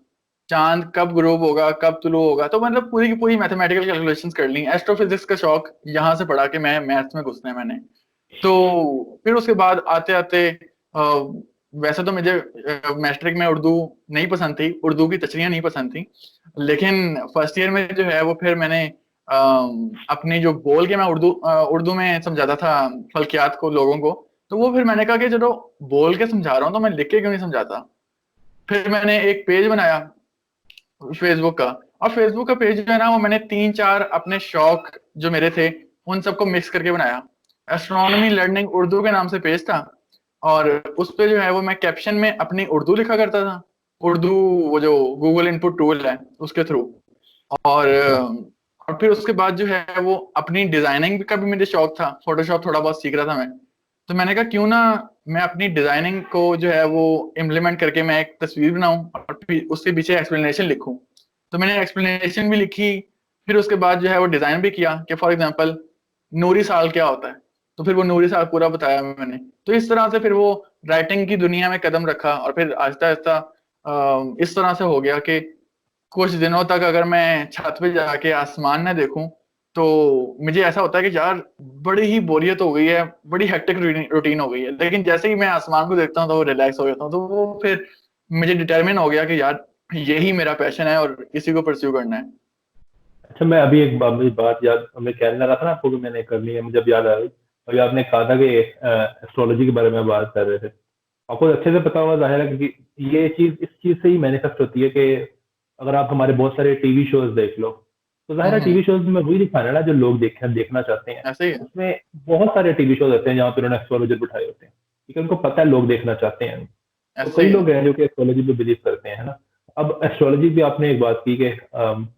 चांद कब ग्रूब होगा, कब तुलू होगा। तो मतलब पूरी की पूरी मैथमेटिकल कैलकुलेशंस कर ली। एस्ट्रोफिजिक्स का शौक यहाँ से पड़ा कि मैं मैथ्स में घुसना है मैंने। तो फिर उसके बाद आते आते वैसे तो मुझे मैट्रिक में उर्दू नहीं पसंद थी, उर्दू की तशरीह नहीं पसंद थी, लेकिन फर्स्ट ईयर में जो है वो फिर मैंने अपनी जो बोल के मैं उर्दू में समझाता था फल्कियात को लोगों को, तो वो फिर मैंने कहा कि चलो बोल के समझा रहा हूँ तो मैं लिख के क्यों नहीं समझाता। फिर मैंने एक पेज बनाया फेसबुक का, और फेसबुक का पेज जो है ना वो मैंने 3-4 अपने शौक जो मेरे थे उन सबको मिक्स करके बनाया। एस्ट्रोनॉमी लर्निंग उर्दू के नाम से पेज था, और उस पे जो है वो मैं कैप्शन में अपनी उर्दू लिखा करता था, उर्दू वो जो गूगल इनपुट टूल है उसके थ्रू। और अच्छा और फिर उसके बाद जो है वो अपनी डिजाइनिंग का भी मुझे शौक था, फोटोशॉप थोड़ा बहुत सीख रहा था मैं। तो मैंने कहा क्यों ना मैं अपनी डिजाइनिंग को जो है वो इम्प्लीमेंट करके मैं एक तस्वीर बनाऊं और फिर उसके पीछे एक्सप्लेनेशन लिखूं। तो मैंने एक्सप्लेनेशन भी लिखी, फिर उसके बाद जो है वो डिजाइन भी किया कि फॉर एग्जांपल नूरी साल क्या होता है, तो फिर वो नूरी साल पूरा बताया मैंने। तो इस तरह से फिर वो राइटिंग की दुनिया में कदम रखा, और फिर आहिस्ता आहिस्ता इस तरह से हो गया कि कुछ दिनों तक अगर मैं छत पे जाके आसमान न देखूं तो मुझे ऐसा होता है कि यार बड़ी ही बोरियत हो गई है, बड़ी हेक्टिक रूटीन हो गई है। लेकिन जैसे ही मैं आसमान को देखता हूँ तो वो रिलैक्स हो जाता हूँ, तो वो फिर मुझे डिटरमिन हो गया कि यार यही मेरा पैशन है और इसी को परस्यू करना है। अच्छा, मैं अभी एक मुझे बात याद, मैं कहने लगा था ना आपको कि मैंने करनी है, मुझे अब याद आ गई। अभी आपने कहा था कि एस्ट्रोलॉजी के बारे में बात कर रहे थे, आपको अच्छे से पता होगा जाहिर है, क्योंकि ये चीज इस चीज से ही मैनिफेस्ट होती है कि अगर आप हमारे बहुत सारे टीवी शोज देख लो, तो जाहिर है टीवी शोज में वही दिखाना है ना जो लोग देखना चाहते हैं। ऐसे ही है। उसमें बहुत सारे टीवी शोज होते हैं जहाँ पे उन्होंने एस्ट्रोलॉजर बिठाए होते हैं, ठीक है, उनको पता है लोग देखना चाहते हैं। तो ऐसे कई ही है। लोग हैं जो कि एस्ट्रोलॉजी पे बिलीव करते हैं, है ना। अब एस्ट्रोलॉजी भी आपने एक बात की कि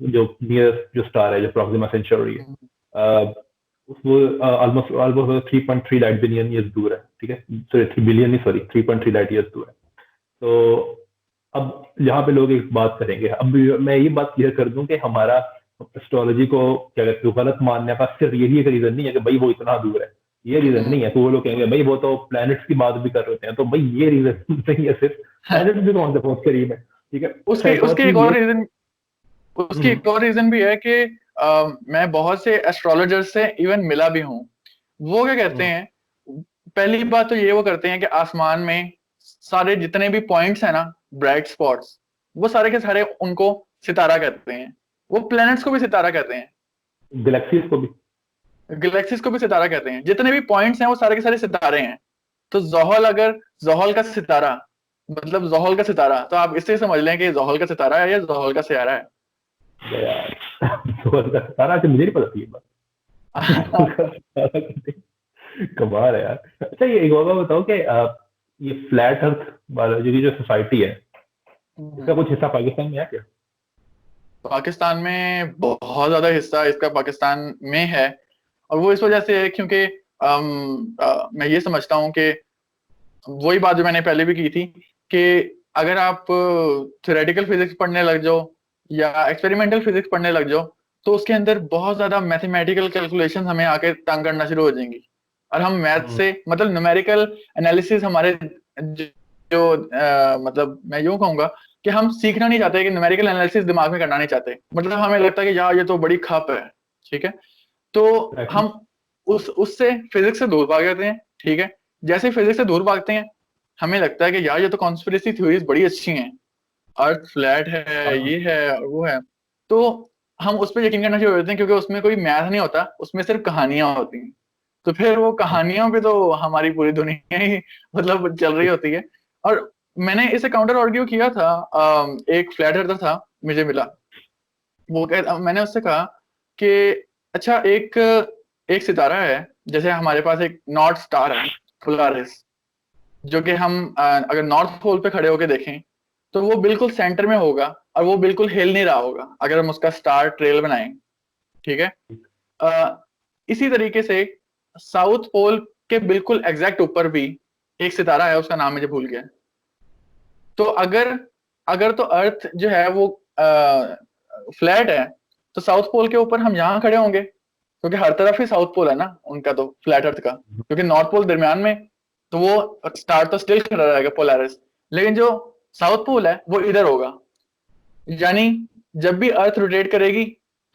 जो नियरेस्ट जो स्टार है, जो प्रॉक्सिमा सेंचुरी है, अ, वो almost almost 3.3 light billion years दूर है, ठीक है, सॉरी 3 बिलियन नहीं, सॉरी 3.3 लाइट ईयर्स दूर है। तो अब यहाँ पे लोग एक बात करेंगे, अब मैं ये बात क्लियर कर दूं कि हमारा एस्ट्रोलॉजी को क्या कहते हैं गलत मानने का सिर्फ यही एक रीजन नहीं है कि भाई वो इतना दूर है, ये रीजन नहीं है। तो वो लोग कहेंगे भाई वो तो प्लैनेट्स की बात भी कर रहे हैं, तो भाई ये रीजन नहीं है सिर्फ, प्लैनेट्स भी कौन से बहुत करीब है, ठीक है। अच्छा, उसके एक और उसके एक चीज और ये। रीजन उसकी हम्म, एक और रीजन भी है कि मैं बहुत से एस्ट्रोलॉजर से इवन मिला भी हूँ। वो क्या कहते हम्म, हैं, पहली बात तो ये वो करते हैं कि आसमान में सारे जितने भी पॉइंट्स हैं ना, ब्राइट स्पॉट्स, वो सारे के सारे उनको सितारा कहते हैं। वो प्लैनेट्स को भी सितारा कहते हैं, गैलेक्सीज को भी। गैलेक्सीज को भी सितारा कहते हैं। जितने भी पॉइंट्स हैं वो सारे के सारे सितारे हैं। तो जोहल, अगर जोहल का सितारा मतलब जोहल का सितारा, तो आप इससे समझ लें कि जोहल का सितारा है या जोहल का सियारा यार सारा मुझे नहीं पता थी ये है। बात। कमाल है यार। अच्छा, ये एक और बात बताओ कि ये फ्लैट अर्थ वाला जो सोसाइटी है, इसका कुछ हिस्सा पाकिस्तान में है क्या? पाकिस्तान में बहुत ज्यादा हिस्सा इसका पाकिस्तान में है, और वो इस वजह से है क्योंकि मैं ये समझता हूँ कि वही बात जो मैंने पहले भी की थी कि अगर आप थ्योरेटिकल फिजिक्स पढ़ने लग जाओ या एक्सपेरिमेंटल फिजिक्स पढ़ने लग जाओ, तो उसके अंदर बहुत ज्यादा मैथमेटिकल कैलकुलेशन हमें आके तंग करना शुरू हो जाएंगी। और हम मैथ हम्म, से मतलब न्यूमेरिकल एनालिसिस हमारे मतलब मैं यूं कहूंगा कि हम सीखना नहीं चाहते, कि न्यूमेरिकल एनालिसिस दिमाग में करना नहीं चाहते। मतलब हमें लगता है कि यार ये तो बड़ी खप है, ठीक है। तो exactly। हम उससे फिजिक्स से दूर भाग जाते हैं, ठीक है। जैसे फिजिक्स से दूर भागते हैं, हमें लगता है कि यार ये तो कॉन्स्पिरेसी थ्योरीज बड़ी अच्छी हैं, अर्थ फ्लैट है, हाँ, ये है और वो है। तो हम उस पर यकीन करना शुरू कर देते हैं क्योंकि उसमें कोई मैथ नहीं होता, उसमें सिर्फ कहानियां होती हैं। तो फिर वो कहानियों पे तो हमारी पूरी दुनिया ही मतलब चल रही होती है। और मैंने इसे काउंटर आर्ग्यू किया था, एक फ्लैट अर्थर था मुझे मिला, मैंने उससे कहा कि अच्छा एक एक सितारा है, जैसे हमारे पास एक नॉर्थ स्टार है, पोलारिस, जो कि हम अगर नॉर्थ पोल पे खड़े होके देखें तो वो बिल्कुल सेंटर में होगा, और वो बिल्कुल हिल नहीं रहा होगा अगर हम उसका स्टार ट्रेल बनाएं, ठीक है। अ, इसी तरीके से साउथ पोल के बिल्कुल एग्जैक्ट ऊपर भी एक सितारा है, उसका नाम मुझे भूल गया। तो अगर अगर तो अर्थ जो है वो फ्लैट है, तो साउथ पोल के ऊपर हम यहाँ खड़े होंगे, क्योंकि हर तरफ ही साउथ पोल है ना उनका, तो फ्लैट अर्थ का, क्योंकि नॉर्थ पोल दरमियान में, तो वो स्टार तो स्टिल खड़ा रहेगा पोलैरिस, लेकिन जो साउथ पोल है वो इधर होगा। यानी जब भी अर्थ रोटेट करेगी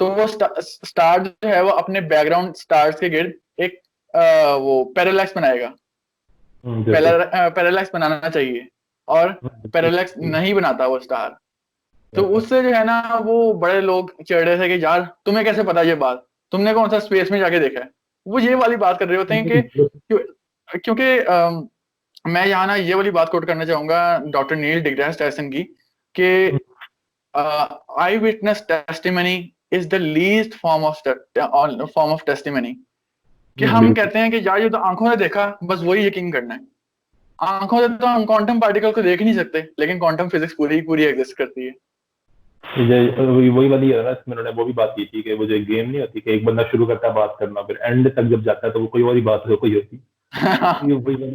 तो वो स्टार जो है वो अपने बैकग्राउंड स्टार्स के गिर्द एक वो पैरेलैक्स बनाएगा। बिल्कुल। पैरेलैक्स बनाना चाहिए, और पैरेलैक्स नहीं बनाता वो स्टार। तो उससे जो है ना वो बड़े लोग चिढ़ रहे थे कि यार तुम्हें कैसे पता ये बात, तुमने कौन सा स्पेस में जाके देखा है। वो ये वाली बात कर रहे होते हैं कि क्योंकि मैं यहाँ ना ये वाली बात कोट करना चाहूंगा डॉक्टर नील डिग्रास टायसन की, कि eyewitness testimony is the least form of testimony. कि हम कहते हैं कि यार ये तो आंखों से देखा, बस वही यकीन करना है। आंखों से तो हम क्वांटम पार्टिकल को देख नहीं सकते, लेकिन क्वांटम फिजिक्स पूरी पूरी एग्जिस्ट करती है। वही वाली है ना, इसमें उन्होंने वो भी बात की थी कि वो जो एक गेम नहीं होती कि एक बंदा शुरू करता है बात करना, फिर एंड तक जब जाता है तो वो कोई और ही बात हो कोई होती।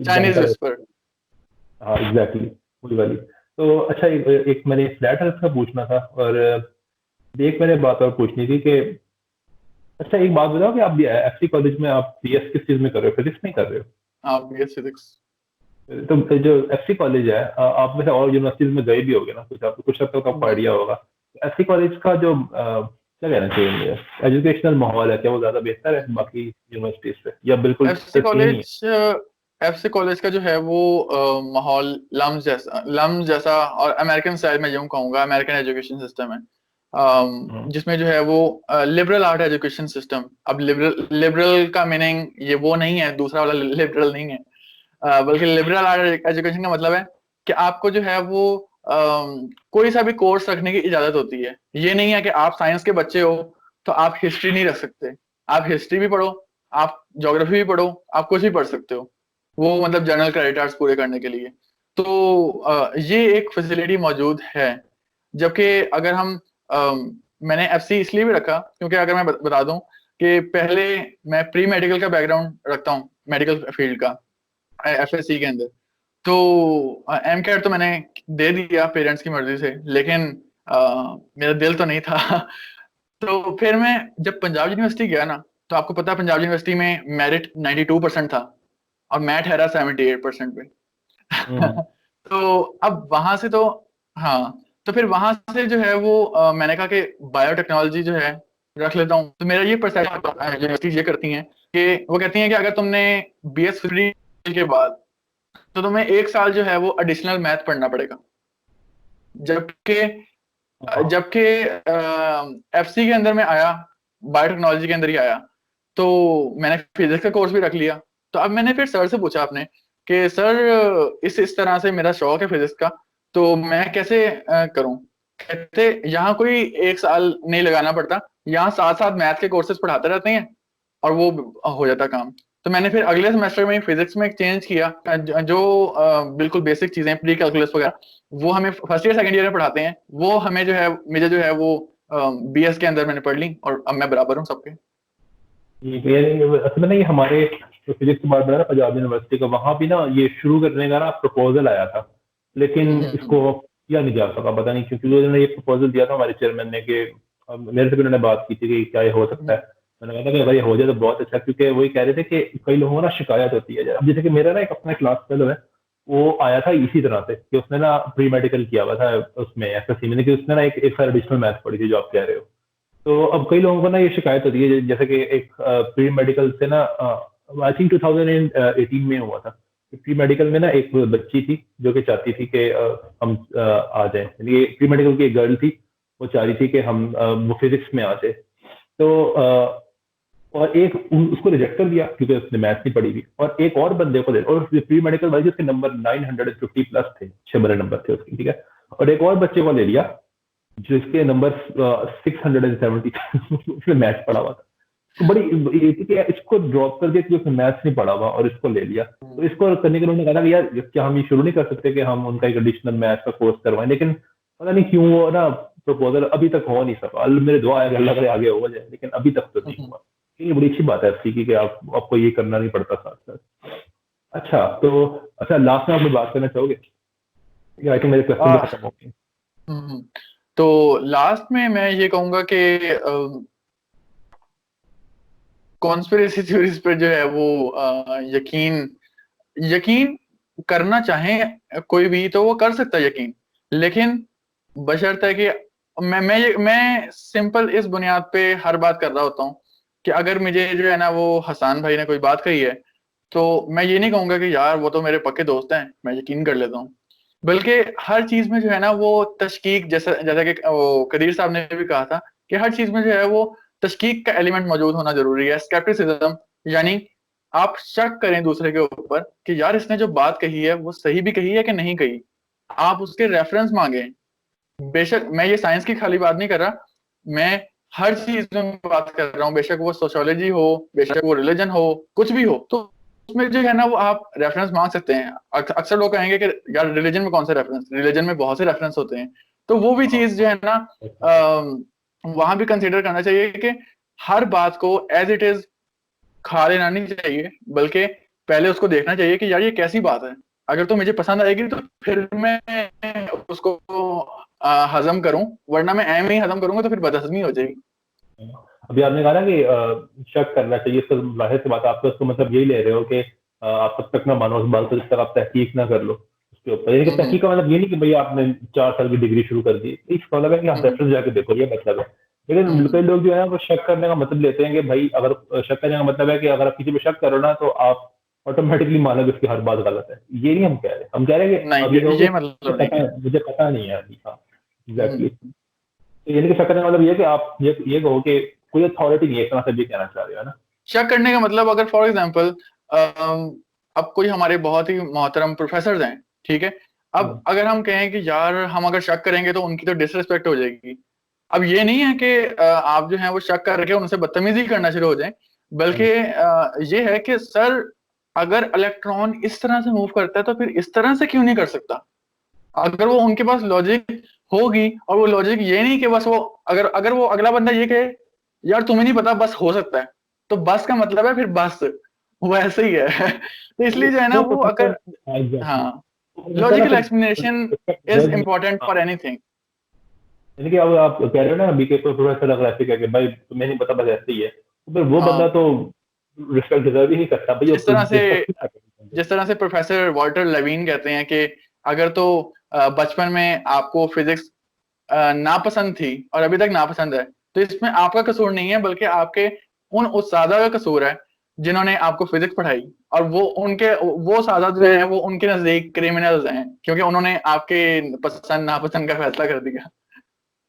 Chinese whisper. हाँ एग्जैक्टली, वही वाली। तो अच्छा, एक मैंने फ्लैट अर्थ का पूछना था, और एक मैंने बात और पूछनी थी कि अच्छा एक बात बताओ कि आप एफसी कॉलेज में आप बीएस किस चीज में कर रहे हो, फिजिक्स में कर रहे हो? हाँ, बीएस फिजिक्स। तो जो एफसी कॉलेज है, आप में से और यूनिवर्सिटीज में गए भी होगे ना, कुछ आपको कुछ हद तक आपको आइडिया होगा। एफसी कॉलेज का जो क्या कहना चाहिए मुझे, एजुकेशनल माहौल है, क्या वो ज्यादा बेहतर है बाकी यूनिवर्सिटीज से, या बिल्कुल एफसी सिर्फ यही है? कॉलेज का जो है वो माहौल लम्स जैसा और अमेरिकन स्टाइल में यूं कहूंगा, अमेरिकन एजुकेशन सिस्टम है, जिसमें जो है वो लिबरल आर्ट एजुकेशन सिस्टम। अब लिबरल का मीनिंग ये वो नहीं है, दूसरा वाला लिबरल नहीं है, बल्कि लिबरल आर्ट एजुकेशन का मतलब है कि आपको जो है वो कोई सा भी कोर्स रखने की इजाजत होती है। ये नहीं है कि आप साइंस के बच्चे हो तो आप हिस्ट्री नहीं रख सकते, आप हिस्ट्री भी पढ़ो, आप ज्योग्राफी भी पढ़ो, आप कुछ भी पढ़ सकते हो, वो मतलब जनरल क्रेडिट पूरे करने के लिए। तो ये एक फैसिलिटी मौजूद है। जबकि अगर हम मैंने एफसी इसलिए भी रखा क्योंकि अगर मैं बता दूं कि पहले मैं प्री मेडिकल का बैकग्राउंड रखता हूँ, मेडिकल फील्ड का, एफएससी के अंदर। तो एम कैट तो मैंने दे दिया पेरेंट्स की मर्जी से, लेकिन मेरा दिल तो नहीं था। तो फिर मैं जब पंजाब यूनिवर्सिटी गया ना, तो आपको पता है पंजाब यूनिवर्सिटी में मेरिट 92% था और मैं ठहरा 78% पे। तो अब वहां से तो, हाँ, तो फिर वहां से जो है वो मैंने कहा कि बायोटेक्नोलॉजी जो है रख लेता हूँ। तो मेरा ये परसेप्शन यूनिवर्सिटी ये करती हैं कि वो कहती हैं कि अगर तुमने बीएस के बाद तो तुम्हें 1 साल जो है वो एडिशनल मैथ पढ़ना पड़ेगा। जबकि जबकि एफसी के अंदर में आया, बायोटेक्नोलॉजी के अंदर ही आया, तो मैंने फिजिक्स का कोर्स भी रख लिया। तो अब मैंने फिर सर से पूछा आपने कि सर इस तरह से मेरा शौक है फिजिक्स का, तो मैं कैसे करूं। कहते यहाँ कोई 1 साल नहीं लगाना पड़ता, यहाँ साथ साथ मैथ के कोर्सेज पढ़ाते रहते हैं और वो हो जाता काम। तो मैंने फिर अगले सेमेस्टर में फिजिक्स में चेंज किया, जो बिल्कुल बेसिक चीजें प्री कैलकुलस वगैरह वो हमें फर्स्ट ईयर सेकंड ईयर में पढ़ाते हैं, वो हमें जो है मुझे जो है वो बीएस के अंदर मैंने पढ़ ली और अब मैं बराबर हूँ सबके। असल में नहीं, हमारे जो फिजिक्स के बाद ना पंजाब यूनिवर्सिटी का, वहां भी ना ये शुरू करने का ना प्रपोजल आया था, लेकिन इसको किया नहीं जा सका, पता नहीं क्योंकि उन्होंने ये प्रपोजल दिया था हमारे चेयरमैन ने कि मेरे से भी उन्होंने बात की थी कि क्या ये हो सकता है। मैंने कहा था कि अगर ये हो जाए तो बहुत अच्छा, क्योंकि वही कह रहे थे कि कई लोगों को ना शिकायत होती है। अब जैसे कि मेरा ना एक अपना क्लास फेलो है, वो आया था इसी तरह से कि उसने ना प्री मेडिकल किया हुआ था उसमें एफएससी में, कि उसने ना एक साल एडिशनल मैथ पढ़ी थी जो आप कह रहे हो। तो अब कई लोगों को ना ये शिकायत होती है, जैसे कि एक प्री मेडिकल से ना, आई थिंक 2018 में हुआ था, प्री मेडिकल में ना एक बच्ची थी जो कि चाहती थी कि हम आ जाए, यानी प्री मेडिकल की एक गर्ल थी, वो चाह रही थी कि हम वो फिजिक्स में आ जाए। तो और एक उसको रिजेक्ट कर दिया क्योंकि उसने मैथ नहीं पढ़ी थी, और एक और बंदे को दे, और प्री मेडिकल वाइज उसके नंबर 950 प्लस थे, 6 बड़े नंबर थे उसके, ठीक है। और एक और बच्चे को ले लिया जिसके नंबर 670 उसने मैथ्स पढ़ा हुआ था। तो बड़ी ये थी कि इसको ड्रॉप कर दिया क्योंकि उसने मैथ्स नहीं पढ़ा हुआ, और इसको ले लिया। तो इसको करने के लिए उन्होंने कहा कि यार क्या हम ये शुरू नहीं कर सकते कि हम उनका एक एडिशनल मैथ्स का कोर्स करवाएं, लेकिन पता नहीं क्यों वो ना प्रपोजल अभी तक हो नहीं सका। मेरे दुआ है अल्लाह करे आगे हो जाए, लेकिन अभी तक तो नहीं हुआ। ये बड़ी अच्छी बात है सीखी कि आपको ये करना नहीं पड़ता साथ साथ। अच्छा, तो अच्छा लास्ट में आप बात करना चाहोगे? आई थिंक मेरे क्वेश्चन खत्म हो गए। तो लास्ट में मैं ये कहूंगा कि कॉन्स्पिरेसी थ्योरीज पर जो है वो यकीन यकीन करना चाहे कोई भी तो वो कर सकता है यकीन, लेकिन बशर्ते कि मैं सिंपल इस बुनियाद पे हर बात कर रहा होता हूँ कि अगर मुझे जो है ना वो हसान भाई ने कोई बात कही है तो मैं ये नहीं कहूंगा कि यार वो तो मेरे पक्के दोस्त हैं, मैं यकीन कर लेता हूँ। बल्कि हर चीज में जो है ना वो तशकीक, जैसा जैसा कि कदीर साहब ने भी कहा था कि हर चीज में जो है वो तशकीक का एलिमेंट मौजूद होना जरूरी है, स्केप्टिसिज्म, यानी आप शक करें दूसरे के ऊपर कि यार इसने जो बात कही है वो सही भी कही है कि नहीं कही, आप उसके रेफरेंस मांगे। बेशक मैं ये साइंस की खाली बात नहीं कर रहा, मैं हर चीज में बात कर रहा हूँ, बेशक वो सोशियोलॉजी हो, बेशक वो रिलीजन हो, कुछ भी हो, तो उसमें जो है ना वो आप रेफरेंस मांग सकते हैं। अक्सर लोग कहेंगे कि यार रिलीजन में कौन सा रेफरेंस, रिलीजन में बहुत से रेफरेंस होते हैं, तो वो भी हाँ चीज जो है ना वहां भी कंसीडर करना चाहिए कि हर बात को एज इट इज खा लेना नहीं चाहिए, बल्कि पहले उसको देखना चाहिए कि यार ये कैसी बात है, अगर तो मुझे पसंद आएगी तो फिर मैं उसको हजम करूं, वरना मैं एम ही हजम करूंगा तो फिर बदहजमी हो जाएगी। अभी आपने कहा ना कि शक करना चाहिए, तो जाहिर सी बात है, आप तो उसको मतलब यही ले रहे हो कि आप तब तक ना मानो उस बात को जब तक आप तहकीक ना कर लो उसके ऊपर। यानी कि हम्म तहकीक का मतलब ये नहीं कि भैया आपने 4 साल की डिग्री शुरू कर दी, इसका मतलब है कि आप हम्म रेफरेंस जाके देखो, ये मतलब है। लेकिन हम्म कई लोग जो है वो शक करने का मतलब लेते हैं कि भाई अगर शक करने का मतलब है कि अगर आप किसी पे शक करो ना तो आप ऑटोमेटिकली मानोगे उसकी हर बात गलत है। ये नहीं हम कह रहे, हम कह रहे हैं कि नहीं, अब ये कहोगे ये मतलब नहीं है। मुझे पता नहीं है अभी। हाँ एग्जैक्टली। हम्म तो यानी कि शक करने का मतलब ये है कि आप ये कहो कि कोई अथॉरिटी नहीं है, इतना से भी कहना चाह रहे हो, है ना? शक करने का मतलब, अगर फॉर एग्जांपल अब कोई हमारे बहुत ही मोहतरम प्रोफेसर हैं, ठीक है, अब हम्म, अगर हम कहें कि यार हम अगर शक करेंगे तो उनकी तो डिसरिस्पेक्ट हो जाएगी। अब ये नहीं है कि आप जो है वो शक करके उनसे बदतमीजी करना शुरू हो जाए, बल्कि हम्म, ये है कि सर अगर इलेक्ट्रॉन इस तरह से मूव करता है तो फिर इस तरह से क्यों नहीं कर सकता। अगर वो उनके पास लॉजिक होगी, और वो लॉजिक ये नहीं कि बस वो अगर अगर वो अगला बंदा ये कहे यार तुम्हें नहीं पता बस हो सकता है, तो बस का मतलब है फिर बस, वो ऐसे ही है। तो इसलिए जो है ना तो वो प्रोफेसर, अगर, हाँ एग्जैक्टली, हाँ, होता है ना लॉजिकल फिर एक्सप्लेनेशन इज जज। इम्पोर्टेंट हाँ, फॉर एनीथिंग। यानी कि अब आप कह रहे हो ना अभी के कोई प्रोफेसर अगर ऐसे कह के भाई तुम्हें नहीं पता बस ऐसे ही है, तो फिर वो बंदा हाँ, तो रिस्पेक्ट डिजर्व ही नहीं करता भैया, जिस तरह से रिस्पेक्ट ही करता। जिस तरह से प्रोफेसर वॉल्टर लेविन कहते हैं कि अगर तो बचपन में आपको फिजिक्स नापसंद थी और अभी तक नापसंद है, तो इसमें आपका कसूर नहीं है बल्कि आपके उन उस्तादा का कसूर है जिन्होंने आपको फिजिक्स पढ़ाई, और वो उस्तादा जो है वो उनके नजदीक क्रिमिनल्स हैं क्योंकि उन्होंने आपके पसंद नापसंद का फैसला कर दिया।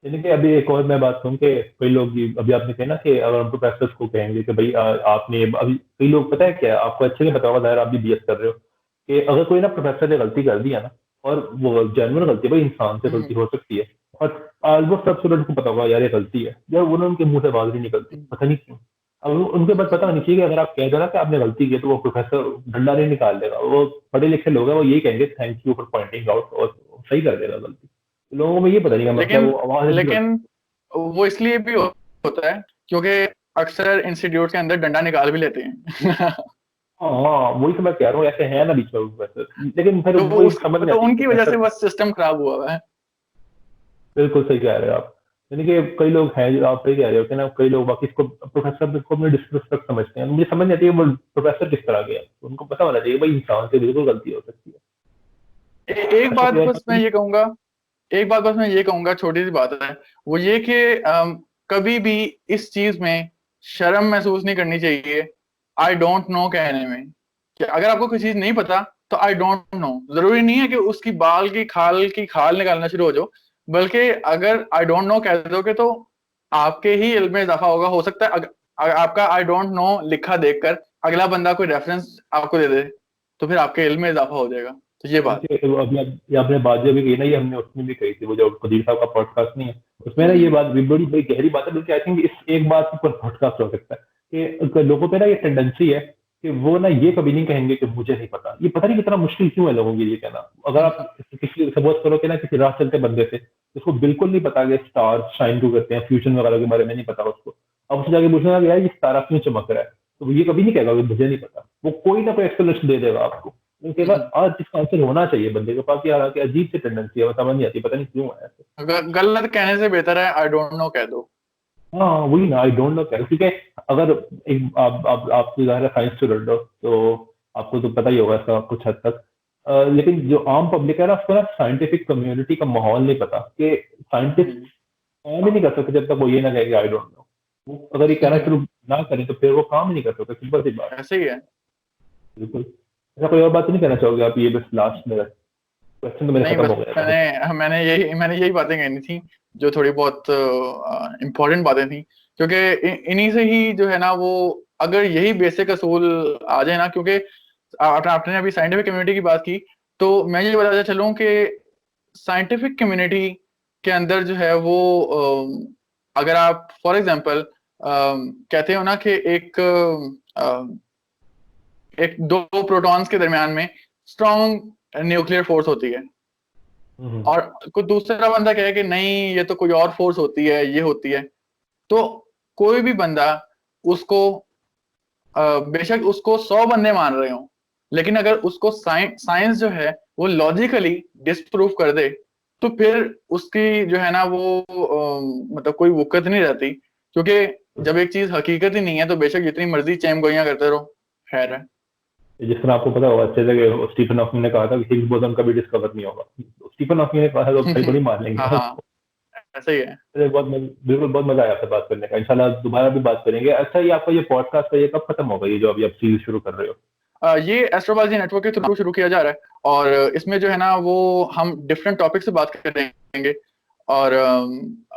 यानी कि अभी एक और मैं बात कहूँ कि कई लोग अभी आपने कहा ना कि अगर हम प्रोफेसर को कहेंगे कि भाई आपने अभी कई लोग पता है क्या, आपको अच्छे से पता होगा, जाहिर आप भी बीएस कर रहे हो, कि अगर कोई ना प्रोफेसर ने गलती कर दी है ना, और वो जेन्युइन गलती है, भाई इंसान से हम्म गलती हो सकती है, और ऑलमोस्ट सब स्टूडेंट को पता होगा यार ये गलती है, यार वो ना उनके मुंह से आवाज नहीं निकलती, हम्म पता नहीं क्यों। अब उनके पास पता होनी चाहिए कि अगर आप कह दो ना कि आपने गलती की है, तो वो प्रोफेसर डंडा नहीं निकाल देगा, वो पढ़े लिखे लोग हैं, वो यही कहेंगे thank you for pointing out, और सही कर देगा गलती। लोगों में ये पता नहीं का मतलब, लेकिन वो आवाज नहीं निकलती। लेकिन वो इसलिए भी होता है क्योंकि अक्सर इंस्टीट्यूट के अंदर डंडा निकाल भी लेते हैं। हाँ हाँ, वही तो मैं कह रहा हूँ, ऐसे है ना बीच में प्रोफेसर, लेकिन फिर तो वही समझ नहीं तो आती उनकी वजह से प्रोफेसर। बस सिस्टम खराब हुआ हुआ है। बिल्कुल सही कह रहे हो आप। यानी कि कई लोग हैं जो आप सही कह रहे हो कि ना, कई लोग बाकी इसको प्रोफेसर को अपने डिसरिस्पेक्ट समझते हैं, मुझे समझ नहीं आती है वो प्रोफेसर किस तरह के हैं, उनको पता होना चाहिए भाई इंसान से बिल्कुल गलती हो सकती है। एक अच्छा बात तो यार बस मैं ये कहूंगा, एक बात बस मैं ये कहूंगा, छोटी सी बात है, वो ये कि कभी भी इस चीज में शर्म महसूस नहीं करनी चाहिए आई डोंट नो कहने में। कि अगर आपको कोई चीज नहीं पता तो आई डोंट नो, जरूरी नहीं है कि उसकी बाल की खाल निकालना शुरू हो जाओ, बल्कि अगर आई डोंट नो कह दोगे तो आपके ही इल्म में इजाफा होगा। हो सकता है अगर आपका आई डोंट नो लिखा देखकर अगला बंदा कोई रेफरेंस आपको दे दे, तो फिर आपके इल्म में इजाफा हो जाएगा। तो ये बात। देखिए, वो अभी ये आपने बात जो भी कही ना, ये हमने उसमें भी कही थी, वो जो कदीर साहब का पॉडकास्ट नहीं है, उसमें ना ये हम्म बात भी बड़ी बड़ी गहरी बात है, बल्कि आई थिंक इस एक बात के ऊपर पॉडकास्ट हो सकता है कि लोगों पे ना ये टेंडेंसी है कि वो ना ये कभी नहीं कहेंगे कि मुझे नहीं पता। ये पता नहीं कितना मुश्किल क्यों है लोगों के लिए कहना। अगर आप हम्म किसी सपोज करो कि ना किसी राह चलते बंदे से, जिसको बिल्कुल नहीं पता कि स्टार शाइन क्यों करते हैं, फ्यूजन वगैरह के बारे में नहीं पता उसको, अब उससे जाके पूछना कि यार ये तारा क्यों चमक रहा है, तो वो ये कभी नहीं कहेगा कि मुझे नहीं पता, वो कोई ना कोई एक्सप्लेनेशन दे देगा आपको। उनके पास आज इसका आंसर होना चाहिए बंदे के पास, यार कि अजीब सी टेंडेंसी है, वो समझ नहीं आती, पता नहीं क्यों है ऐसे। गलत कहने से बेहतर है आई डोंट नो कह दो। हाँ वही ना, आई डोंट नो क्या, क्योंकि अगर एक आप ज़ाहिर साइंस स्टूडेंट हो तो आपको तो पता ही होगा इसका कुछ हद तक। लेकिन जो आम पब्लिक है ना, उसको ना साइंटिफिक कम्युनिटी का माहौल नहीं पता कि साइंटिस्ट हम्म, काम ही नहीं कर सकते जब तक वो ये ना कहेगा आई डोंट नो। वो अगर ये कहना शुरू ना करें तो फिर वो काम ही नहीं कर सकते, सिंपल सी बात। ऐसे ही है। बिल्कुल। ऐसा कोई और बात तो नहीं कहना चाहोगे आप, ये बस लास्ट में क्वेश्चन तो मेरे नहीं खत्म बस हो गया था। मैंने यही बातें कहनी थी, जो थोड़ी बहुत इम्पोर्टेंट बातें थी, क्योंकि इन्हीं से ही जो है ना वो, अगर यही बेसिक असूल आ जाए ना, क्योंकि आपने अभी साइंटिफिक कम्युनिटी की बात की, तो मैं ये बताता चलूं कि साइंटिफिक कम्युनिटी के अंदर जो है वो अगर आप फॉर एग्जांपल कहते हो ना कि एक दो प्रोटॉन्स के दरमियान में स्ट्रॉन्ग न्यूक्लियर फोर्स होती है, हम्म। और कोई दूसरा बंदा कहे कि नहीं ये तो कोई और फोर्स होती है, ये होती है, तो कोई भी बंदा उसको बेशक उसको 100 बंदे मान रहे हो, लेकिन अगर उसको साइंस जो है वो लॉजिकली डिस्प्रूव कर दे, तो फिर उसकी जो है ना वो मतलब कोई वुकत नहीं रहती, क्योंकि जब एक चीज हकीकत ही नहीं है तो बेशक जितनी मर्जी चैम गोइयां करते रहो, खैर है। जिस तरह आपको पता होगा अच्छे से कि स्टीफन हॉकिंग ने कहा था कि हिग्स बोसन कभी डिस्कवर नहीं होगा। स्टीफन हॉकिंग ने कहा था तो भाई बड़ी मान लेंगे हाँ हाँ, उसको। ऐसा ही है। अरे बिल्कुल बहुत मजा आया आपसे बात करने का, इंशाल्लाह दोबारा भी बात करेंगे। अच्छा ये आपका ये पॉडकास्ट का ये कब खत्म होगा, ये जो अभी आप सीरीज शुरू कर रहे हो? ये एस्ट्रोबाजी नेटवर्क के थ्रू शुरू किया जा रहा है, और इसमें जो है ना वो हम डिफरेंट टॉपिक से बात करेंगे, और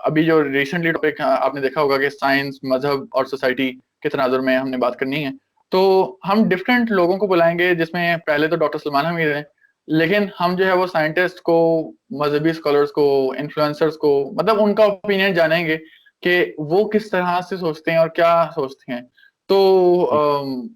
अभी जो रिसेंटली टॉपिक आपने देखा होगा कि साइंस, मजहब और सोसाइटी के तनाजुर में हमने बात करनी है, तो हम डिफरेंट लोगों को बुलाएंगे, जिसमें पहले तो डॉक्टर सलमान हमीद हैं, लेकिन हम जो है वो साइंटिस्ट को, मजहबी स्कॉलर्स को, इन्फ्लुएंसर्स को, मतलब उनका ओपिनियन जानेंगे कि वो किस तरह से सोचते हैं और क्या सोचते हैं। तो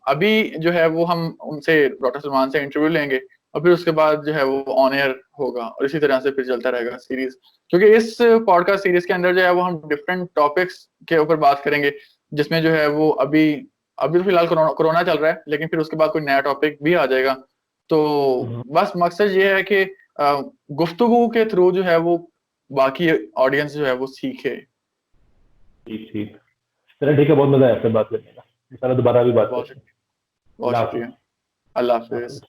अभी जो है वो हम उनसे, डॉक्टर सलमान से इंटरव्यू लेंगे, और फिर उसके बाद जो है वो ऑन एयर होगा, और इसी तरह से फिर चलता रहेगा सीरीज, क्योंकि इस पॉडकास्ट सीरीज के अंदर जो है वो हम डिफरेंट टॉपिक्स के ऊपर बात करेंगे, जिसमें जो है वो अभी अभी तो फिलहाल कोरोना चल रहा है, लेकिन फिर उसके बाद कोई नया टॉपिक भी आ जाएगा। तो हम्म। बस मकसद ये है कि गुफ्तगू के थ्रू जो है वो बाकी ऑडियंस जो है वो सीखे। ठीक ठीक। चलो ठीक है, बहुत मजा आया आपसे बात करने का, इंशाल्लाह दोबारा भी बात बहुत करेंगे। बहुत अल्लाह शुक्रिया। हाफिज। अल्लाह अल्लाह हाफिज। हाफिज।